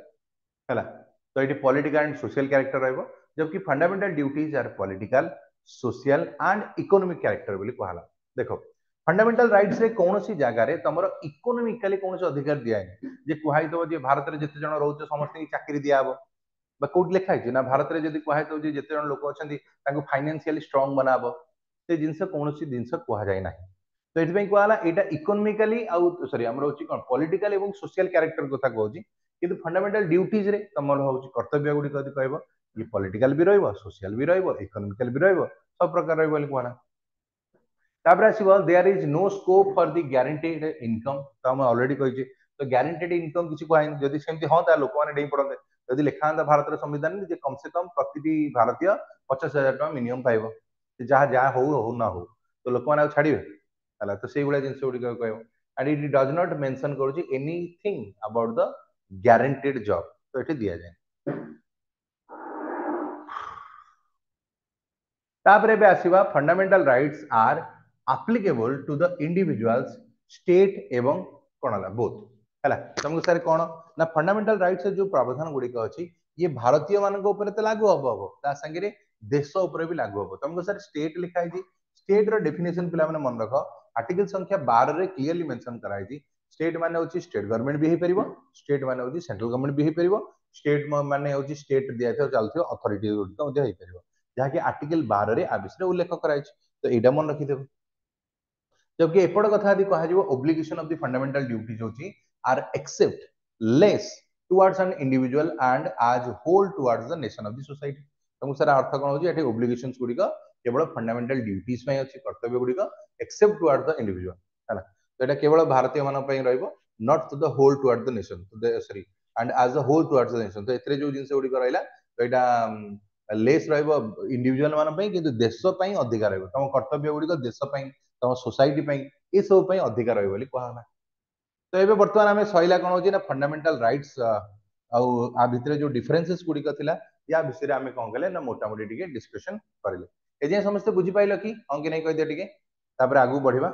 हैला तो एटी पॉलिटिकल एंड सोशल कैरेक्टर रहबो जबकि fundamental duties are political social and economic character बोली कहला देखो फंडामेंटल राइट्स रे कौन सी जगह रे तमरो इकोनॉमिकली कौन से अधिकार दिया है जे कुहाई तो जे भारत रे जते जण रहउछ समस्त की चाकरी दिया हबो बा कोड लिखा है ना भारत रे जदी कुहाई तो जे जते जण लोक अछंती ताको फाइनेंशियली स्ट्रांग बनाबो से जिंस कौन सी जिंस कुहा जाय नाही तो एथि पई कुहाला एटा इकोनॉमिकली आ सॉरी हमर होची कोन पॉलिटिकल एवं सोशल कैरेक्टर कथा कहूची किंतु फंडामेंटल ड्यूटीज रे तमर होची कर्तव्य गुडी कदी कहबो ये पॉलिटिकल भी रहइबो सोशल भी रहइबो इकोनॉमिकल भी रहइबो सब प्रकार रहइबो बोली कुहाला तापर आसीबो there is no scope for the guaranteed income तो हम ऑलरेडी कहिजे तो गारंटीड इनकम किछि कहै जदी सेमति हो ता लोक माने डेई पड़ते जदी लिखा था भारत संविधान जे कम से कम प्रति भारतीय 50,000 टका मिनिमम पाइबो जहा जहा हो ना हो तो लोक माने छाड़िबे हला तो सेही गुला जिंस गुडी कहबो and it does not mention करूची anything about the guaranteed job तो एठी दिया जाय तापर बे आसीबा fundamental rights are applicable to the individuals state एवं कोनला बोथ हैला तुमको सर कोन ना फंडामेंटल राइट्स जो प्रावधान गुडी का अछि ये भारतीय मान को ऊपर ते लागू हबो ता संगे रे देश ऊपर भी लागू हबो तुमको सर स्टेट लिखा है जी स्टेट रो डेफिनेशन पिला माने मन रखो आर्टिकल संख्या 12 रे क्लियरली मेंशन कराई जी स्टेट माने होची स्टेट गवर्नमेंट भी हे परिबो स्टेट माने होची सेंट्रल गवर्नमेंट भी हे परिबो स्टेट माने होची स्टेट दिया था चलथियो अथॉरिटी गुडी का हे परिबो जहा कि आर्टिकल 12 रे आ विषय उल्लेख कराई तो एटा मन रखि देबो जबकि एपट कथा यदि कहा जिवो obligation of the fundamental duties होची are except less towards an individual and as whole towards the nation of the society तुम सारा अर्थ कोन होची एठी ओब्लिगेशंस गुडी का केवल फंडामेंटल ड्यूटीज पई अछि कर्तव्य गुडी का एक्सेप्ट टुवर्ड्स द इंडिविजुअल हैला तो एटा केवल भारतीय मान पई रहइबो not to the whole towards the nation तो the sorry and as a whole towards the nation तो एथरे जो जिंस गुडी का रहइला तो एटा लेस रहइबो इंडिविजुअल मान पई किंतु देश पई अधिकार रहइबो तम कर्तव्य गुडी का देश पई तम सोसाइटी पई ए सब पई अधिकार रहइबो बोली कहला तो एबे वर्तमान हमें सइला कोन होची ना फंडामेंटल राइट्स आ भितरे जो डिफरेंसेस गुडी का थिला या विषय हमें कोन गले ना मोटा मोटी टिके डिस्कशन करले ए जे समस्त बुझी पाइलो कि हम कि नै कहि दे टिके तापर आगु बढ़िबा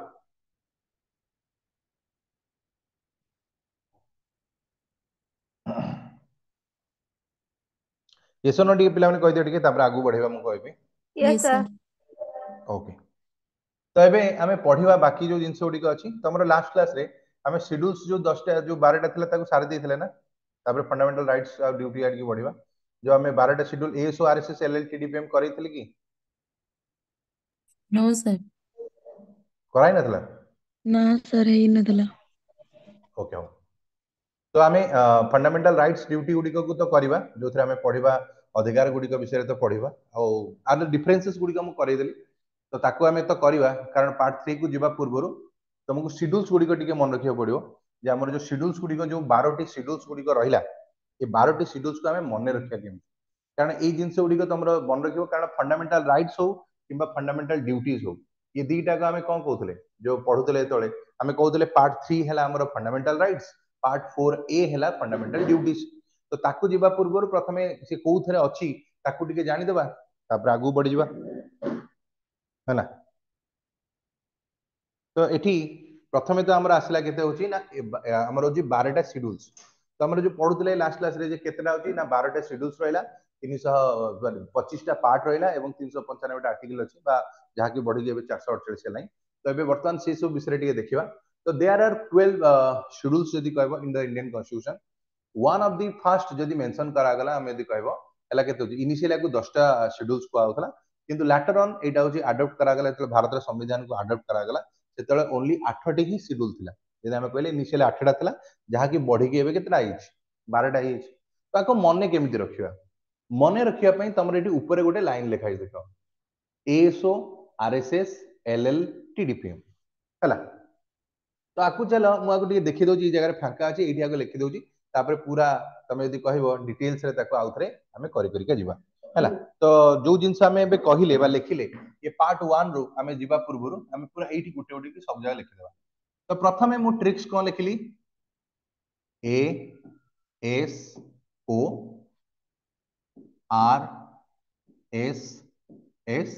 येसो नो टिके पिला माने कहि दे टिके तापर आगु बढ़िबा म कहबी Yes, sir. ओके तो एबे हमें पढ़िबा बाकी जो जिंस गुडी का अछि तमरो लास्ट क्लास रे हमें शेड्यूल्स जो 10 टा जो 12 टा थिला ताको सारे देथिले ना तापर फंडामेंटल राइट्स और ड्यूटी आड की बढ़िबा जो हमें 12 टा शेड्यूल एएसओ आरएसएस एलएलटीडीपीएम करैथिले कि नो सर कराई नथला ना सर हे नथला ओके तो आमे फंडामेंटल राइट्स ड्यूटी गुडी को तो करबा जो थरे हमें पढ़िबा अधिकार गुडी को विषय तो पढ़िबा और आर डिफरेंसेस गुडी को हम करै देली तो ताको हमें तो करबा कारण पार्ट 3 को जिबा पूर्वरु तुमको शेड्यूल्स गुडी को टिके मन रखियो पड़ियो जे हमर जो शेड्यूल्स गुडी को जो 12 टी शेड्यूल्स गुडी को रहिला ये 12 टी शेड्यूल्स को हमें मन रखिया केम कारण ए जिंस गुडी को तुमरो मन रखियो कारण फंडामेंटल राइट्स हो किबा फंडामेंटल ड्यूटीज हो ये दीटा को आमे कोन कहउतले जो पढुतले तळे आमे कहउतले पार्ट 3 हला हमर फंडामेंटल राइट्स पार्ट 4 ए हला फंडामेंटल ड्यूटीज तो ताकू जिबा पूर्व प्रथमे से कोउथरे अछि ताकू टिके जानि देबा तापर आगु बढ़ी जिबा हैला तो एठी प्रथमे तो हमर आसला केते होची ना हमर होची 12 टा शेड्यूल्स तो हमर जो पढुतले लास्ट क्लास रे जे केतेटा होची ना 12 टा शेड्यूल्स रहला 325 टा पार्ट रहला एवं 395 टा आर्टिकल अछि बा जहा कि बढ़ी जेबे 448 हेलाई तो एबे वर्तमान से सब विषय टिके देखिबा तो देयर आर 12 शेड्यूल्स यदि कहबो in the Indian constitution one of the first यदि मेंशन करा गला हम यदि कहबो हला केते होची इनिशियली को 10 टा शेड्यूल्स को आउतला किंतु लेटर ऑन एटा होची अडॉप्ट करा गला तो भारत संविधान को अडॉप्ट करा गला सेतले ओनली 8 टी ही शेड्यूल थिला जदि हम कहले इनिशियली 8 टा थिला जहा कि बढ़ी के एबे केतरा आइछ 12 टा आइछ तो आको मने केमिति रखिबा मने रखिया पई तमरे एटी ऊपर गोटे लाइन लिखाई देखो एएसओ आरएसएस एलएल टीडीपीएम हला तो आकु चलो मु आकु टिके देखि दोची जगह रे फांका अछि एठी आकु लिखि दोची तापर पूरा तमे यदि कहबो डिटेल्स रे ताको आउथरे हमें करि करि के जिबा हला तो जो जिंस हमें एबे कहिले बा लिखिले ये पार्ट 1 रो हमें जिबा पूर्वरु हमें पूरा एठी गुटे गुटे की सब जगह लिखि देबा तो प्रथमे मु ट्रिक्स कोन लिखिली A S O R S S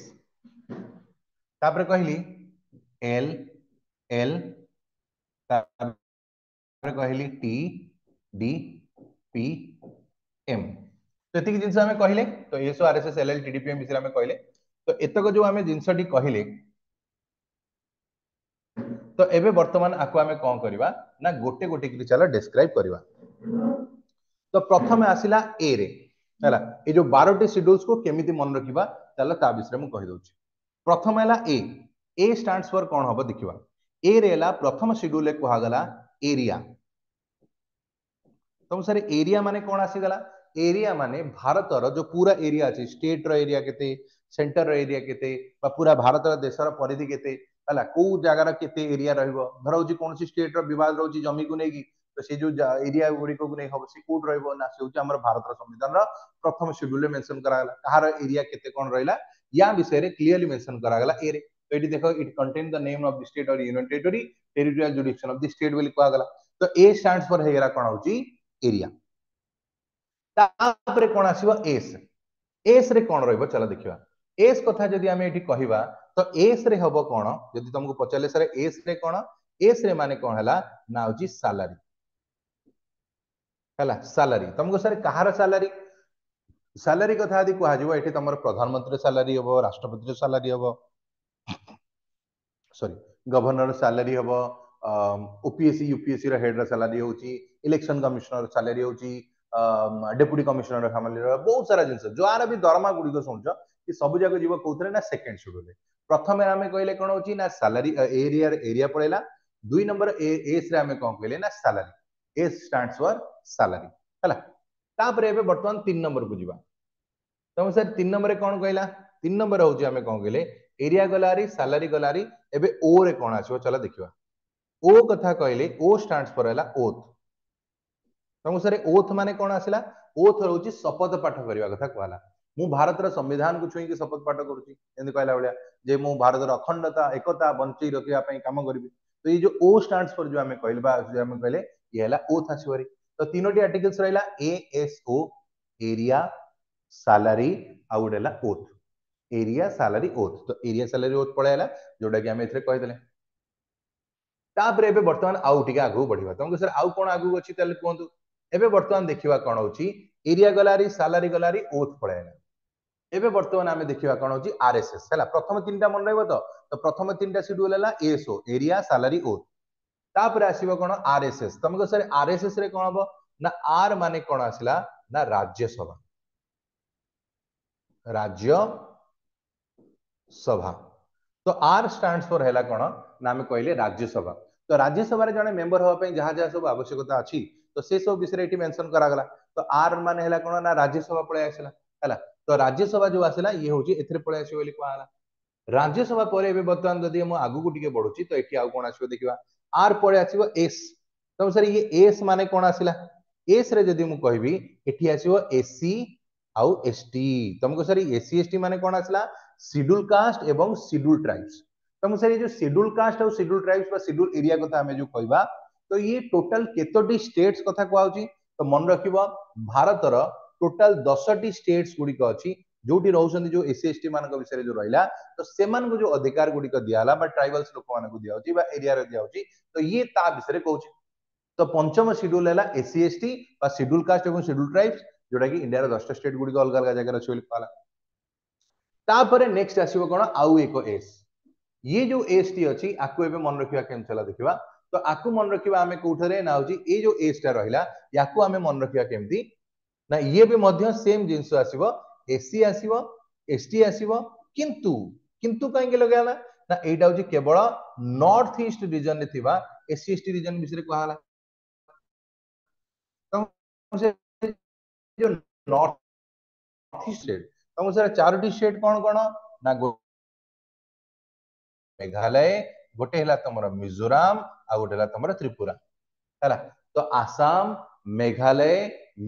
तापर कहली एल एल तापर कहली टी डी पी एम तो एतिक जिंस हमें कहले तो एसओ आरएसएस एलएल टीडीपीएम विषय हमें कहले तो एतक जो हमें जिंसटी कहले तो एबे वर्तमान आको हमें कोन करबा ना गोटे गोटे कि चला डिस्क्राइब करबा तो प्रथमे आसिला ए रे हला ए जो 12 टी शेड्यूल्स को केमिति मन रखिबा चला ता विषय में कहि दोची प्रथम हला ए स्टैंड्स फॉर कोन हबो देखिबा ए रे हला प्रथम शेड्यूल ले कहा गला एरिया तुम सर एरिया माने कोन आसी गला एरिया माने भारत रो जो पूरा एरिया अछि स्टेट रो एरिया केते सेंटर रो एरिया केते बा पूरा भारत रो देश रो परिधि केते हला को जगह रो केते एरिया रहइबो धरो जे कोन सी स्टेट रो विवाद रहउची जमी को नेकी तो से जो एरिया गुडी को नै हबो से कोड रहइबो ना से होची हमर भारत रो संविधान रो प्रथम शेड्यूल ले मेंशन करा गला कहार एरिया केते कोन रहइला या विषय रे क्लियरली मेंशन करा गला ए रे तो एटी देखो it contain the name of the state और union territory territorial jurisdiction of the state बोली कहा गला तो ए स्टैंड्स फॉर हेरा कोन होची एरिया तापरे कोन आसीबो एस एस रे कोन रहइबो चला देखिबा एस कथा जदि हमें एठी कहिबा तो एस रे हबो कोन जदि तुमको पचाले सर एस रे कोन एस रे माने कोन हला ना होची सैलरी हला सैलरी तुमको सर कहार सैलरी सैलरी कथा यदि कहा जिवो एठी तमर प्रधानमंत्री सैलरी हबो राष्ट्रपति सैलरी हबो सॉरी गवर्नर सैलरी हबो ओपीएससी यूपीएससी रो हेड रो सैलरी होची इलेक्शन कमिश्नर सैलरी होची डेप्यूटी कमिश्नर फैमिली रो बहुत सारा जिंस जो आर भी दरमा गुडी को सुनछ कि सब जगह जीव कोथरे ना सेकंड शेड्यूल प्रथमे हमें कहले कोन होची ना सैलरी एरिया पड़ेला दुई नंबर एस रे हमें कोन कहले ना salary S stands for salary हला तापर एबे वर्तमान 3 नंबर को जीवा तुम सर 3 नंबर रे कोन कहला 3 नंबर होची हमें कोन कहले एरिया गलारी सैलरी गलारी एबे ओ रे कोन आछो चला देखिबा ओ कथा कहले ओ स्टैंड्स फॉर हला ओथ तुम सर ओथ माने कोन आसिला ओथ होची शपथ पाठ करबा कथा कहला मु भारत रा संविधान को छुई के शपथ पाठ करूची एंद कहला बलिया जे मु भारत रा अखंडता एकता बंचई रखिया पई काम करबी तो ये जो ओ स्टैंड्स फॉर जो हमें कहलबा जो हमें कहले ये हला ओथ आसीवरी तो तीनोटी आर्टिकल्स रहला A S O area salary आउडला ओथ एरिया सैलरी ओथ तो एरिया सैलरी ओथ पळेला जोडा कि हमें एथरे कहि देले तापर एबे वर्तमान आउ टिका आगु बढ़िबा तुमको सर आउ कोन आगु अछि तले कोंतु एबे वर्तमान देखिबा कोन होची एरिया गलारी सैलरी गलारी ओथ पळेला एबे वर्तमान हमें देखिबा कोन होची आरएसएस हला प्रथम तीनटा मन रहबो तो प्रथम तीनटा शेड्यूल हला एसओ एरिया सैलरी ओथ तापर आसीबो कोन आरएसएस तुमको सर आरएसएस रे कोन हबो ना आर माने कोन आसिला ना राज्यसभा राज्य सभा तो आर स्टैंड्स फॉर हैला कोन ना हमें कहले राज्यसभा तो राज्यसभा रे जने मेंबर होबा पई जहा जहा सब आवश्यकता अछि तो से सब विषय एटी मेंशन करा गला तो आर माने हैला कोन ना राज्यसभा पळे आसिला हैला तो राज्यसभा जो आसिला ये होची एथरे पळे आसी बोली कहला राज्यसभा परे एबे वर्तमान जदि हम आगु को टिके बढ़ुची तो एठी आउ कोन आसीबो देखिबा आर पळे आसीबो एस तो सर ये एस माने कोन आसिला एस रे जदि मु कहबी एठी आसीबो एससी आउ एसटी तुमको सर एससी एसटी माने कोन आसिला शेड्यूल कास्ट एवं शेड्यूल ट्राइब्स तो मुझे ये जो शेड्यूल कास्ट और शेड्यूल ट्राइब्स बा शेड्यूल एरिया कथा हमें जो कहबा तो ये टोटल केतोटी स्टेट्स कथा कहउची तो मन रखिबो भारतर टोटल 10टी स्टेट्स गुडी को अछि जोटी रहउछन जो एससी एसटी मान को विषय जो रहिला तो सेमान को जो अधिकार गुडी को दियाला बा ट्राइबल्स लोक मान को दियाउची बा एरिया रे दियाउची तो ये ता विषय कहउची तो पंचम शेड्यूल है एससी एसटी बा शेड्यूल कास्ट और शेड्यूल ट्राइब्स जोटा कि इंडिया रे 10टा स्टेट गुडी को अलग अलग जगह अछि बोली कहला तापरे नेक्स्ट आसीबो कोन आउ एको एस ये जो एस टी अछि आकु एबे मन रखिबा केम चला देखिबा तो आकु मन रखिबा हमें कोठरे ना होची ए जो एस टा रहिला याकु हमें मन रखिबा केमती ना ये भी मध्य सेम जिंस आसीबो एससी आसीबो एसटी आसीबो किंतु किंतु काहे के लगाला ना एटा होची केवल नॉर्थ ईस्ट रीजन रे थिबा एससी एसटी रीजन विषय कहला तो से जो नॉर्थ ईस्ट स्टेट तो से चारोटी स्टेट कोन कोन ना मेघालय गोटे हला तमरा मिजोराम आ गोटे हला तमरा त्रिपुरा हला तो आसाम मेघालय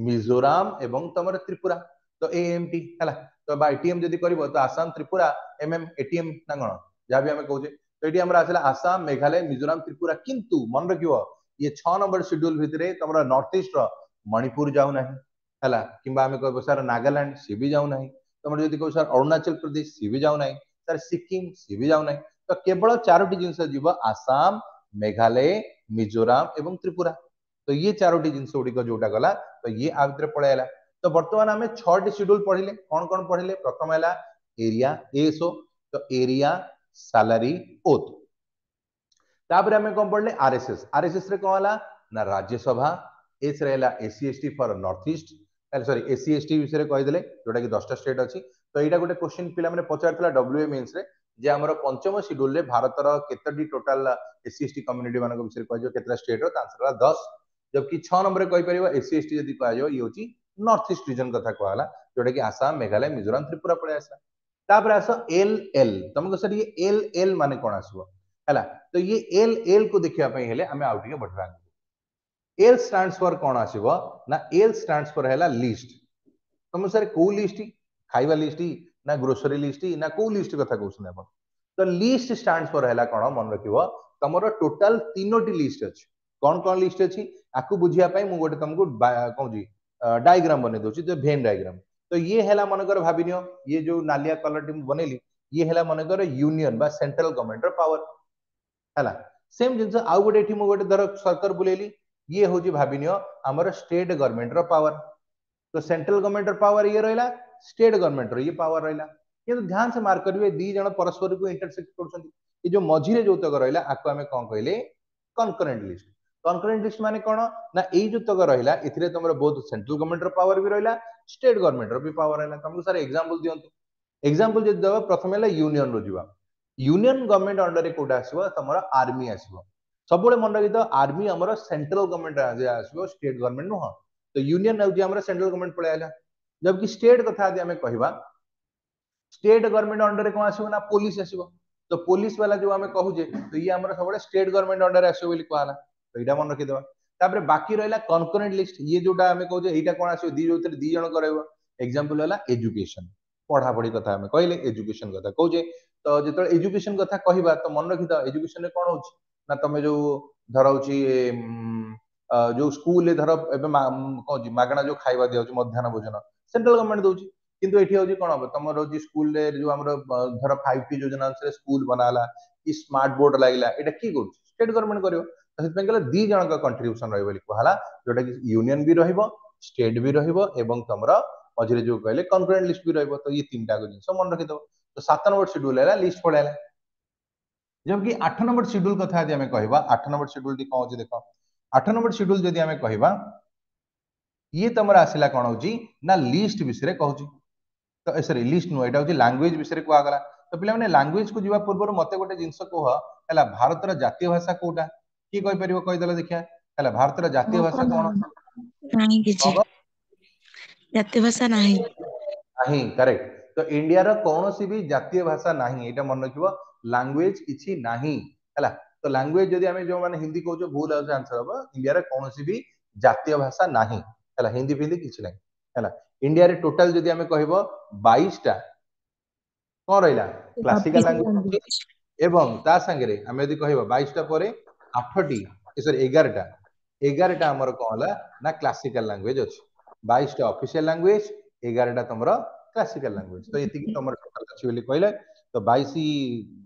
मिजोराम एवं तमरा त्रिपुरा तो एएमटी हला तो बा एटीएम जदी करबो तो आसाम त्रिपुरा एमएम एटीएम ना गण जा भी हमें कहूजे तो एटी हमरा आसला आसाम मेघालय मिजोराम त्रिपुरा किंतु मन रखियो ये 6 नंबर शेड्यूल भितरे तमरा नॉर्थ ईस्ट रो मणिपुर जाउ नाही हला किबा हमें कहबो सर नागालैंड सी भी जाउ नाही तमरा जदी कहबो सर अरुणाचल प्रदेश सी भी जाउ नाही सर सिक्किम सी भी जाउ नाही तो केवल चारोटी जिनस जीव आसाम मेघालय मिजोराम एवं त्रिपुरा तो ये चारोटी जिनस गुड़िक जोटा गला तो ये आ भितर पळेला तो वर्तमान आम 6टी शेड्यूल पढ़िले कौन कौन पढ़िले प्रथम है एरिया एसओ तो एरिया सैलरी ओथ तापर आम कौन पढ़ले आरएसएस रे कौन हला ना राज्यसभा एस रहला SC ST for north east sorry SC ST विषय कहीदेले जोटा कि 10टा स्टेट अच्छी तो यहाँ गोटे क्वेश्चन पिला मैंने पचार डब्ल्यूए मेन्स रे जे हमर पंचम शेड्यूल रे भारतर केतटी टोटल एससी एसटी कम्युनिटी मान विषय कह केतटा स्टेट रो आंसर 10 जबकि 6 नंबर कहि परिबो एससी एसटी जदी कह जाओ ये होची नॉर्थ ईस्ट रीजन कथा कहला जोटा कि आसाम मेघालय मिजोरम त्रिपुरा पड़े आसा तापर आसो एल एल तुमको सर ये एल एल माने कोन आसबो हला तो ये एल एल को देखिया पई हेले हमें आउट के बढ़वा एल स्टैंड्स फॉर कोन आसीबो ना एल स्टैंड्स फॉर हैला लिस्ट तुम सर को लिस्ट खाइबा लिस्ट ना ग्रोसरी लिस्ट ना को लिस्ट कथा कहउछन अपन तो लिस्ट स्टैंड्स फॉर हैला कोन मन रखिबो तमरो टोटल तीनोटी लिस्ट अछि कोन कोन लिस्ट अछि आकु बुझिया पई मु गोटे तुमको कहउजी डायग्राम बने दोछि जो वेन डायग्राम तो ये हैला मन कर भाबिनियो ये जो नालिया कलर टीम बनेली ये हैला मन कर यूनियन बा सेंट्रल गवर्नमेंट रो पावर हैला सेम जिंस आउ गोटे एठी मु गोटे धर सर्कल बुलेली ये होजी भाबिनियो हमर स्टेट गवर्नमेंट रो पावर तो सेंट्रल गवर्नमेंट रो पावर ये रहला स्टेट गवर्नमेंट रो ये पावर रहला किंतु ध्यान से मार्क करिवे दी जण परस्पर को इंटरसेक्ट करछथि ये जो मझिरे जो तक रहला आको हमें कोन कहले कॉन्करेंट लिस्ट माने कोन ना ए जो तक रहला इथिरे तमरो बहुत सेंट्रल गवर्नमेंट रो पावर भी रहला स्टेट गवर्नमेंट रो भी पावर रहला तुमको सर एग्जांपल दियंतु एग्जांपल जे दबा प्रथम हैला यूनियन रो जीवा यूनियन गवर्नमेंट अंडर रे कोडा आसीबो तमरो आर्मी आसीबो सबुळे मन रखि तो आर्मी हमर सेंट्रल गवर्नमेंट आसीबो स्टेट गवर्नमेंट नो तो यूनियन नउजी हमर सेंट्रल गवर्नमेंट पळे आला जबकि स्टेट कथा यदि हमें कहबा स्टेट गवर्नमेंट अंडर रे कोन आसीबो ना पुलिस आसीबो तो पुलिस वाला जो हमें कहू जे तो ये हमर सबुळे स्टेट गवर्नमेंट अंडर आसीबो बोली कहला तो इटा मन रखि देबा तापर बाकी रहला कॉन्करेंट लिस्ट ये जोटा हमें कहू जे एटा कोन आसीबो दी जोतरे दी जण करबो एग्जांपल होला एजुकेशन पढ़ा पढ़ी कथा हमें कहले एजुकेशन कथा कहू जे तो जेतो एजुकेशन कथा कहबा तो मन रखि द एजुकेशन रे कोन होची ना तमे जो धराउची जो स्कूल धर एबे कहूँ मागणा जो खाଇବା दिया मध्याह्न भोजन सेंट्रल गवर्नमेंट दउची किंतु एठी होची कोन हम तमरो जी स्कूल रे जो हमरो धर 5T योजना अनुसार स्कूल बनाला कि स्मार्ट बोर्ड लागला एटा की करू स्टेट गवर्नमेंट करियो तो सेत पेंगला दी जण का कंट्रीब्यूशन रहबो बोली कहला जोटा कि यूनियन भी रहइबो स्टेट भी रहइबो एवं तमरो मझिरे जो कहले कॉन्करेंट लिस्ट भी रहइबो तो ये तीनटा को जिंस मन रखि दो तो 7 नंबर शेड्यूल हैला लिस्ट पड़ेला जबकि 8 नंबर शेड्यूल कथा यदि हमें कहबा 8 नंबर शेड्यूल दी कहू जे देखो 8 नंबर शेड्यूल जदि हमें कहबा ये तमर आसिला कोन होजी ना लिस्ट विषय कहूची तो सॉरी लिस्ट नो एटा होजी लैंग्वेज विषय को आगला तो पिला माने लैंग्वेज को जीवा पूर्व मते गोटे जिंस कह हला भारतर जातीय भाषा कोटा की कहि परिबो कहि देला देखिया हला भारतर जातीय भाषा कोन नहीं किछि जातीय भाषा नहीं नहीं करेक्ट तो इंडिया रो कोनोसी भी जातीय भाषा नहीं एटा मन रखिबो लैंग्वेज किछि नहीं हला तो लैंग्वेज जदि हमें जो माने हिंदी कहू भूल आंसर हम इंडिया रे कोनोसी भी जातीय भाषा नहीं हला हिंदी फिंदी किछि नहीं हला इंडिया रे टोटल जदि हमें कहबो 22 टा कोन रहला क्लासिकल लैंग्वेज एवं ता संगे आम यदि कह 22टा पर 8टी सॉरी 11टा 11टा आमर कौन है ना क्लासिकल लैंग्वेज अच्छी 22टा ऑफिशियल लैंग्वेज 11टा तुम क्लासिकल लैंग्वेज तो ये तुम टोटल अच्छी कहले तो 22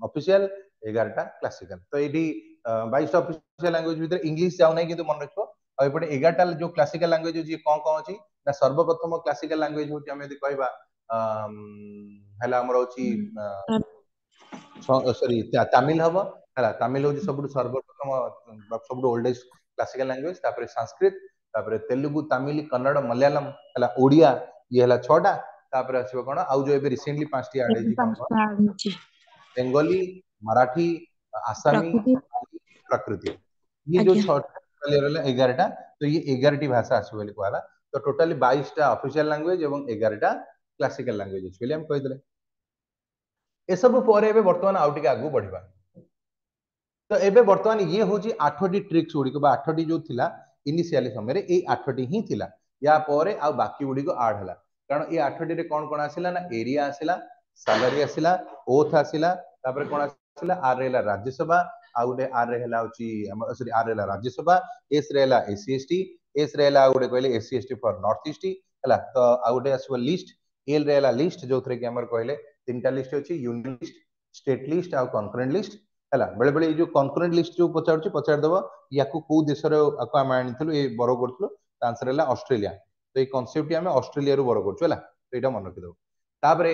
ऑफिशियल 11टा क्लासिकल तो ये 22टा ऑफिशियल लैंग्वेज भीतर इंग्लिश जाऊ नहीं कि मन रखो और एपटे 11टा जो क्लासिकल लैंग्वेज होची कौन कौन अछि ना सर्वप्रथम क्लासिकल लैंग्वेज होची हम यदि कहबा हला हमर होची सॉरी तमिल हम है तमिल हूँ सब सर्वप्रथम सब ओल्डेस्ट क्लासिकल लैंग्वेज तापर संस्कृत तापर तेलुगु तमिल कन्नड़ मलयालम है ओडिया ये है 6टा तापर आसीबो कोन आउ जो एबे रिसेंटली 5टी ऐड हेजी कोन बेंगली मराठी आसामी प्रकृति ये जो 6टा 11टा तो ये 11टी भाषा आसीबो बोली कहला तो टोटली 22टा ऑफिशियल लैंग्वेज एवं 11टा क्लासिकल लैंग्वेज अछि बोली हम कहि देले ए सब पर एबे वर्तमान आउ टिके आगु बढ़िबा तो एबे वर्तमान ये होची 8टी ट्रिक्स गुडी को 8टी जो थिला इनिशियली समय रे ए 8टी ही थिला या परे आ बाकी गुडी को ऐड हला कारण ए 8टी रे कोन कोन आसिला ना एरिया आसिला सैलरी आसिला ओथ आसिला तापर कोन आसिला आर रेला राज्यसभा आ गुडे आर रे हला होची सॉरी आर रेला राज्यसभा एस रेला एससीएसटी एस रेला गुडे कहले एससीएसटी फॉर नॉर्थ ईस्ट हला तो आ गुडे आसबो लिस्ट एल रेला लिस्ट जो थरे के हमर कहले तीनटा लिस्ट अछि यूनियन लिस्ट स्टेट लिस्ट आ कॉन्करेंट लिस्ट हला बेले बेले जो कॉन्करेंट लिस्ट जो पचार दबो याकू को देश रे आको हम आनिथलु ए बरो करथलु आंसर हला ऑस्ट्रेलिया तो ए कांसेप्ट हम ऑस्ट्रेलिया रो बरो करछु हला तो एटा मन रखि दबो तापरे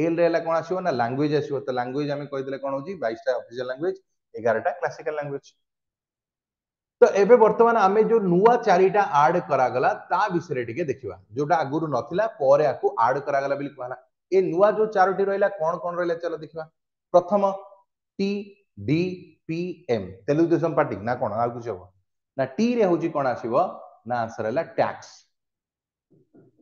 एल रे हला कोन आसीबो ना लैंग्वेज आसीबो तो लैंग्वेज हम कहि देले कोन होची 22टा ऑफिशियल लैंग्वेज 11टा क्लासिकल लैंग्वेज तो एबे वर्तमान आमे जो नुवा चारिटा ऐड करा गला ता विषय टिके देखिबा जोटा आगुरु नथिला परे आकू ऐड करा गला बिल कहला ए नुवा जो चारोटी रहला कोन कोन रहला चलो देखिबा प्रथम टी डी पी एम तेलुगु देशम पार्टी ना कोन आ कुछ हो ना टी रे होची कोन आसीबो ना आंसर हला टैक्स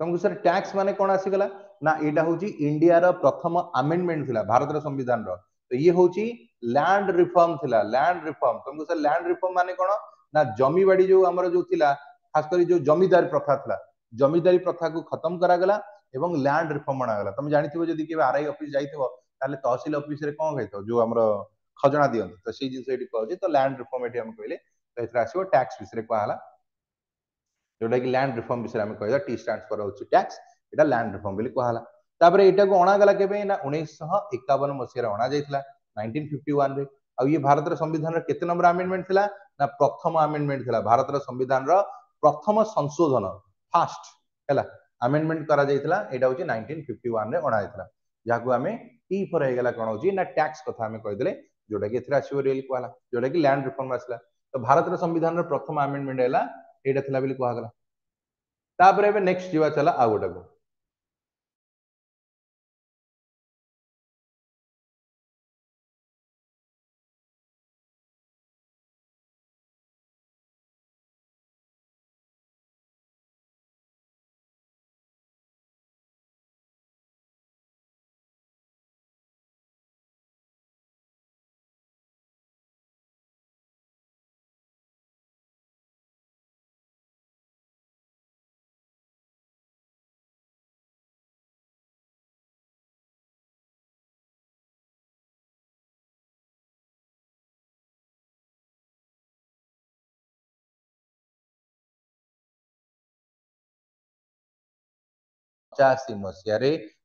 तुमको सर टैक्स माने कोन आसी गला ना एटा होची इंडिया रो प्रथम अमेंडमेंट थिला भारत रो संविधान रो तो ये होची लैंड रिफॉर्म थिला लैंड रिफॉर्म तुमको सर लैंड रिफॉर्म माने कोन ना जमी बाड़ी जो हमर जो थिला खास करी जो जमीदारी प्रथा थिला जमीदारी प्रथा को खत्म करा गला एवं लैंड रिफॉर्म बना गला तुम जानिथिबो जदी के आरआई ऑफिस जाइथिबो ताले तहसील ऑफिस रे कोन गइतो जो हमर खजना दियंत तो सी जिंस एटी कहजे तो लैंड रिफॉर्म एटी हम कहले तो एथरा आसीबो टैक्स विषय कहला जोटा कि लैंड रिफॉर्म विषय हम कहला टी स्टैंड्स फॉर होची टैक्स एटा लैंड रिफॉर्म बोली कहला तापरे एटा को अणा गला केबे ना 1951 मसिया रे अणा जाइतला 1951 रे आ ये भारत रे संविधान रे केते नंबर अमेंडमेंट थिला ना प्रथम अमेंडमेंट थिला भारत रे संविधान रो प्रथम संशोधन फर्स्ट हैला अमेंडमेंट करा जाइतला एटा होची 1951 रे अणा जाइतला जाकू हमें टी फॉर हेगला कोन होची ना टैक्स कथा हमें कहि देले जोटा कि एथरा आसीबो रियल कहला जोटा कि लैंड रिफॉर्म आसला तो भारत रे संविधान रो प्रथम अमेंडमेंट हैला एटा थिला बिल कहला गला तापरे एबे नेक्स्ट जीवा चला आ गोटा को पचासी मसीह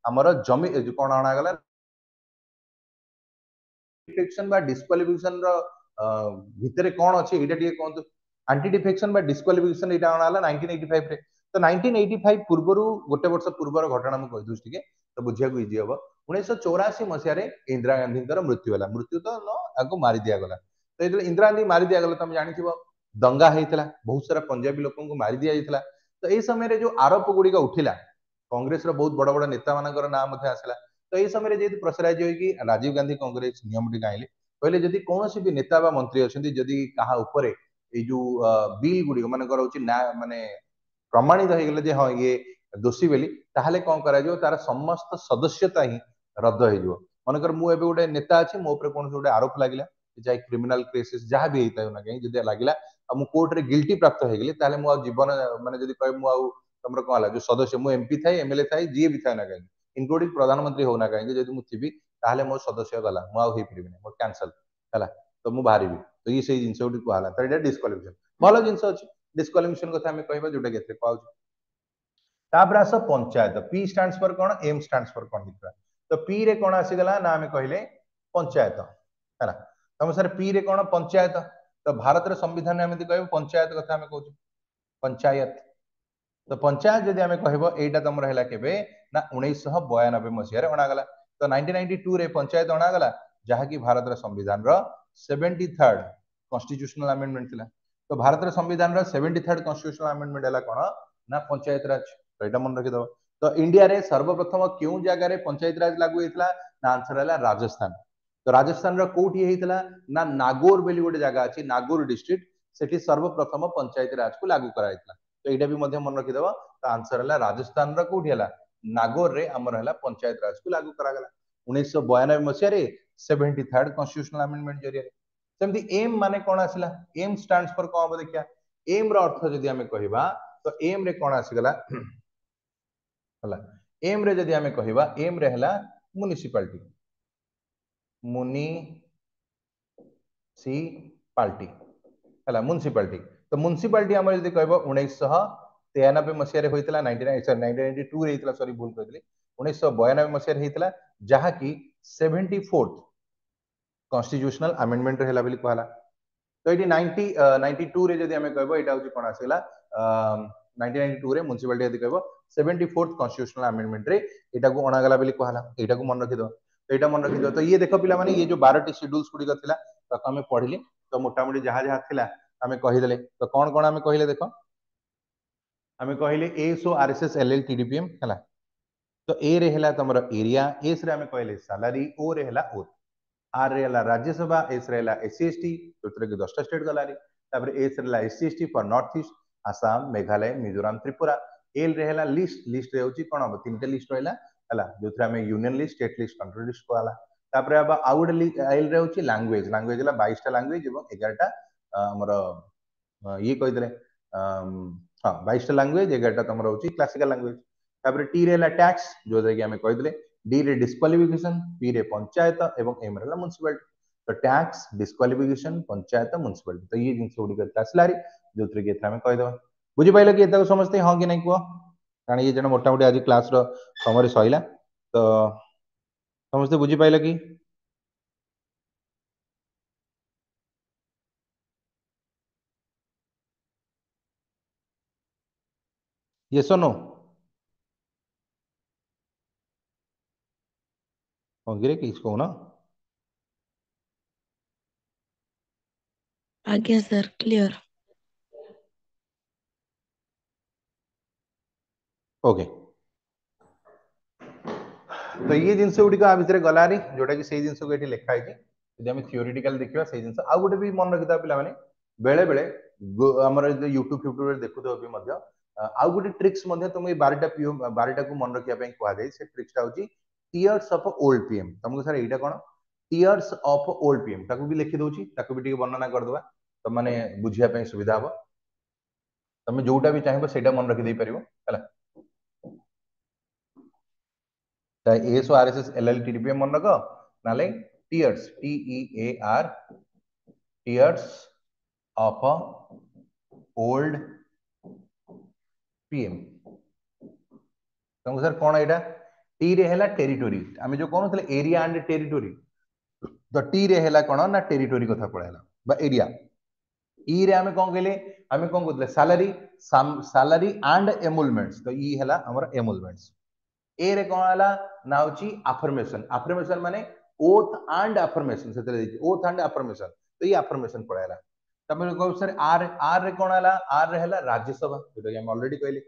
आमर जमी जो कौन अणा गला डिफेक्शन बा डिस्क्वालिफिकेशन रो भितरे कौन अछि एटा टिके कोन एंटी डिफेक्शन बा डिस्क्वालिफिकेशन एटा अणा हला 1985 रे तो 1985 पूर्वरु गोटे वर्ष पूर्वर घटना मु कहि दुस टिके तो बुझिया को इजी हबो 1984 मसीह रे इंदिरा गांधी कर मृत्यु होला मृत्यु तो न आगो मारी दिया गला तो एतले इंदिरा गांधी मारी दिया गला तुम जानिथिबो दंगा हेतला बहुत सारा पंजाबी लोकन को मारी दिया जायतला तो ए समय रे जो आरोप गुडी का उठिला कांग्रेस रो बहुत बड़ बड़ नेता मानकर नाम मध्ये आसला तो ये समय जेहेतु प्रेसराइज होई राजीव गांधी कांग्रेस नियम टी गाइले कहले जदि कोनोसी भी नेता बा मंत्री अछंती जदि कहा ऊपर ए जो बिल गुडी मानकर होची ना माने प्रमाणित हो गले जे हां ये दोषी बेली ताहले कोन करा जो तार समस्त सदस्यता ही रद्द हो जो मानकर मु एबे गोटे नेता अछि मो ऊपर कोन गोटे आरोप लागिला जाय क्रिमिनल केसेस जहां भी हेता ना कहीं जदि लागिला मु कोर्ट रे गिल्टी प्राप्त हो गेली ताहले मु जीवन माने जदि कह मु तुमर कौन जो सदस्य मु एमपी थाई एमएलए थाई जी भी था ना कहीं इनक्लूडिंग प्रधानमंत्री होना कहीं जदि मु थी ताहले मो सदस्य गला मु आउ हे परिबिनी मो कैंसिल हला तो मु बाहरिबी तो ये सेही जिंस उडी कहला तो एटा डिस्क्वालिफिकेशन भलो जिंस अछि डिस्क्वालिफिकेशन कथा हम कहबा जोटा केते पाउछ तापर आस पंचायत पी स्टैंड्स फॉर कोन एम स्टैंड्स फॉर कोन दिखा तो पी रे कोन आसी गला ना हम कहले पंचायत हला तम सर पी रे कोन पंचायत तो भारत रे संविधान में कहबो पंचायत कथा हम कहू पंचायत तो पंचायत जदि आम कह एटा तुम है केबे ना 1992 मसीह अणागला तो 1992 रे पंचायत अणागला जहाँकि भारत संविधान रो 73rd कॉन्स्टिट्यूशनल अमेंडमेंट थिला तो भारत संविधान रो 73rd कॉन्स्टिट्यूशनल अमेंडमेंट हला कोन ना पंचायत राज तो एटा मन रखि दो तो इंडिया रे सर्वप्रथम क्यों जगह रे पंचायत राज लागू हेतला ना आंसर हला राजस्थान तो राजस्थान रो कोठी हेतला ना नागौर बेली गोटे जगह अछि नागौर डिस्ट्रिक्ट सेठी सर्वप्रथम पंचायत राज को लागू करा हेतला तो एटा भी मध्य मन रखि दो तो आंसर हला राजस्थान रो कोठी हला नागौर रे हमर हला पंचायत राज को लागू करा गला 1992 मसिया रे 73rd कॉन्स्टिट्यूशनल अमेंडमेंट जरिया सेमती एम माने कोन आसिला एम स्टैंड्स फॉर कोन अब देखिया एम रो अर्थ जदि हमें कहिबा तो एम रे कोन आसिगला हला एम रे जदि हमें कहिबा एम रे हला म्युनिसिपैलिटी मुनिसिपालिटी हला म्युनिसिपैलिटी तो म्युनिसिपैलिटी हम जदि कहबो 1993 मसिया रे होइतला 1992 रे होइतला सॉरी भूल कहली 1992 मसिया रे होइतला जहा कि 74th कॉन्स्टिट्यूशनल अमेंडमेंट हेला बिली कहला तो एटी 92 रे जदि हमें कहबो एटा होची कोन आसेला 1992 रे म्युनिसिपैलिटी यदि कहबो 74th कॉन्स्टिट्यूशनल अमेंडमेंट रे एटा को अणा गला बिली कहला एटा को मन रखि दो तो एटा मन रखि दो तो ये देखो पिला माने ये जो 12 टी शेड्यूल्स गुडी थिला तो हमें पढिली तो मोटा मोटी जहा जहा थिला हमें कहि देले तो कोन कोन हमें कहिले देखो हमें कहले एसओ आरएसएस एलएल टीडीपीएम हला तो ए रे हला तमरो एरिया एस रे हमें कहले सैलरी ओ रे हला ओथ आर रे हला राज्यसभा एस रे हला एससीएसटी जोतरे के 10टा स्टेट गलारी तापर एस रे हला SC ST for north east Assam Meghalaya Mizoram Tripura L रे हला लिस्ट लिस्ट रे होची कोन अब तीनटा लिस्ट रहला हला जोतरे हमें union list state list country list कहला तापर अब आउट एल रे होची लैंग्वेज लैंग्वेज हला 22टा लैंग्वेज एवं 11टा हमरो ये कहि देले हां 22टा लैंग्वेज 11टा तमरो होची क्लासिकल लैंग्वेज तापर टी रे हला टैक्स जो जे कि हमें कहि देले डी रे डिस्क्वालिफिकेशन पी रे पंचायत एवं एम रे म्युनिसिपैलिटी तो टैक्स डिस्क्वालिफिकेशन पंचायत म्युनिसिपैलिटी तो ये जिंस गुडी करता असलारी जोतरे के हमें कहि दो बुझी पाइलो कि एता समझते हां कि नहीं को कारण ये जण मोटा मोटी आज क्लास रो समरी सहिला तो समझते बुझी पाइलो कि यस और नो गिरे किसको ना आज्ञा सर क्लियर ओके तो ये जिनस गुडी आ भितर गलारी जोटा कि सेही जिनस को एठी लिखा है यदि हम थियोरेटिकल देखिबा सेही जिनस आ गुडी भी मन रखिता पिला माने बेले बेले हमर यूट्यूब रे देखुतो भी मध्य आ गुडी ट्रिक्स मध्य तुम 12टा को मन रखिया पई कहआ जाय से ट्रिक्सटा होची टियर्स ऑफ ओल्ड पीएम तुमको सर एटा कोन टियर्स ऑफ ओल्ड पीएम ताकू भी लिखि दोची ताकू भी टिके वर्णना कर दवा तो माने बुझिया पई सुविधा हो तुम जोटा भी चाहिबो सेटा मन रखि दे परिबो हला एस आरएसएस एलएल टीडीपीएम मन रखो नाले tears T E A R tears of old PM तुमको सर कौन एटा टी रे हैला टेरिटोरी आमे जो कोन थले एरिया एंड टेरिटोरी तो टी रे हैला कोन ना टेरिटोरी कथा पळाला बा एरिया ई रे आमे कोन कहले आमे कोन कहले सैलरी सैलरी एंड एमुलमेंट्स तो ई हैला हमर एमुलमेंट्स ए रे कोन हला ना होची अफर्मेशन अफर्मेशन माने ओथ एंड अफर्मेशन सेतले दैछि ओथ एंड अफर्मेशन तो ई अफर्मेशन पळाला तमे को सर आर आर रे कोन हला आर रे हैला राज्यसभा जो कि हम ऑलरेडी कहले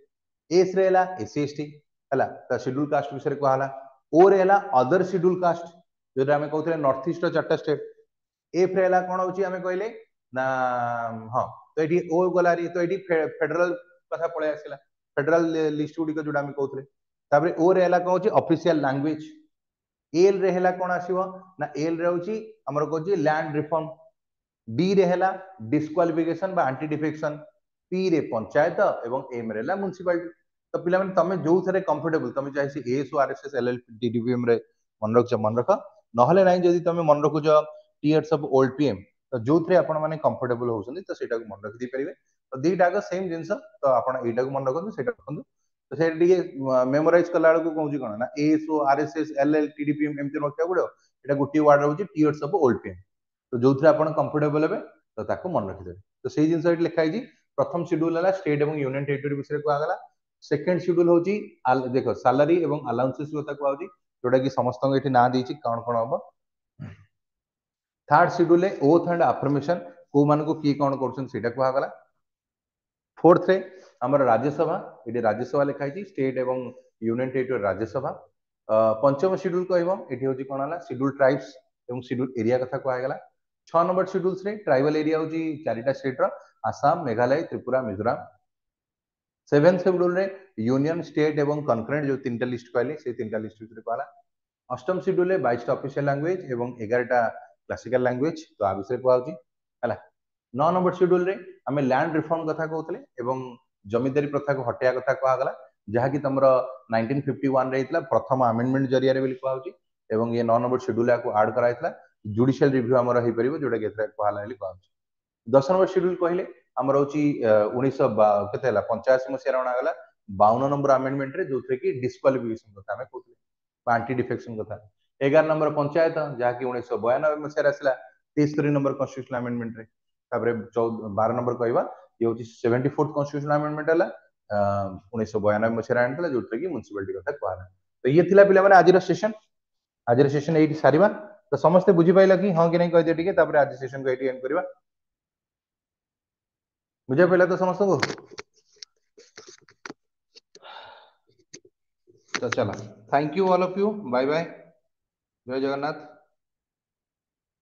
एस रे हला एससीएसटी हला त शेड्यूल कास्ट विषय को हला ओ रे हला अदर शेड्यूल कास्ट जो हमें कहथले नॉर्थ ईस्ट रो चारटा स्टेट एफ रे हला कोन होची हमें कहले ना हां तो एठी ओ गलारी तो एठी फेडरल कथा पळे आसिला फेडरल लिस्ट गुडी को जोडा हमें कहथले ताबरे ओ रे हला कोन होची ऑफिशियल लैंग्वेज एल रे हला कोन आसीबो ना एल रे होची हमर कोची लैंड रिफॉर्म डी रे हला डिस्क्वालिफिकेशन बा एंटी डिफेक्शन पी रे पंचायत एवं एम रे हला म्युनिसिपैलिटी तो पिला माने तमे जो थरे कंफर्टेबल तमे चाहे से एस ओ आरएसएस एलएल टीडीपीएम रे मन रख नहले नाही जदि तमे मन रखुछ टीयर्स ऑफ ओल्ड पीएम तो जो थे आपण माने कंफर्टेबल होउछन तो सेटा को मन रखि दी परिबे तो दीटा को सेम जिंस तो आपण एटा को मन रखन सेटा रखन तो से टिके मेमोराइज कला को कहूची कोन ना एएसओ आरएसएस एलएल टीडीपीएम एमती रखिया गुडो एटा गोटी वर्ड रहउची टीयर्स ऑफ ओल्ड पीएम तो जो थे आपण कंफर्टेबल हेबे तो ताको मन रखि देबे तो सेही जिंस एट लिखा है प्रथम शेड्यूल है स्टेट और यूनियन टेरिटरी विषय कहगला सेकेंड शेड्यूल हूँ देख सालारी और अलाउंसेस कथा कहूँ जोटा कि समस्त ये ना देती कौन कौन हम third schedule oath and affirmation को मान को किए कौन कर कहगला फोर्थ रे आमर राज्यसभा ये राज्यसभा लिखाई स्टेट और यूनियन टेरिटरी राज्यसभा पंचम शेड्यूल कह ये कौन है शेड्यूल ट्राइब्स और शेड्यूल एरिया कथा कहगला 6 नंबर शेड्यूल्स रे ट्राइबल एरिया हूँ चारिटा स्टेट रो आसाम मेघालय त्रिपुरा मिजोराम 7 शेड्यूल रे यूनियन स्टेट एवं कनकरेंट जो तीन लिस्ट कहली से तीन लिस्ट कहला अष्टम शेड्यूल 22 ऑफिशियल लैंग्वेज एवं 11टा क्लासिकल लैंग्वेज तो आ विषय कहूँ है 9 नंबर शेड्यूल रे आमे लैंड रिफॉर्म कथा कहते एवं जमीदारी प्रथा को हटिया कथा कहगला जहाँकि तुम 1951 रे प्रथम अमेंडमेंट जरिया कहूँ एवं ये 9 नंबर शेड्यूल को आड कराइला जुडिशियल रिव्यू आमर हो पार जोटा कि कहला कहूँ 10 नंबर शेड्यूल कहले आमर हूँ 1985 मसीह अणागला 52 नंबर अमेंडमेंट रे जो कि डिस्क्वालिफिकेशन कथा कहते एंटी डिफेक्शन कथा 11 नंबर पंचायत जहाँकि 1992 मसीह आसला 73 नंबर कन्स्टिट्यूशनल अमेंडमेंट रे 12 नंबर कहवा ये हूँ 74th कन्स्टिट्यूशनल अमेंडमेंट है 1992 मसीह आना जो कि म्युनिसिपालिटी कथा कहला तो ये थिला पिला माने आज सेशन ये सारिबा तो समस्ते बुझी पाइला कि हाँ कि नहीं कह दिए टिके तापर आज सेशन को एंड करबा बुझा पाइला तो समस्त को तो चला thank you all of you bye bye जय जगन्नाथ।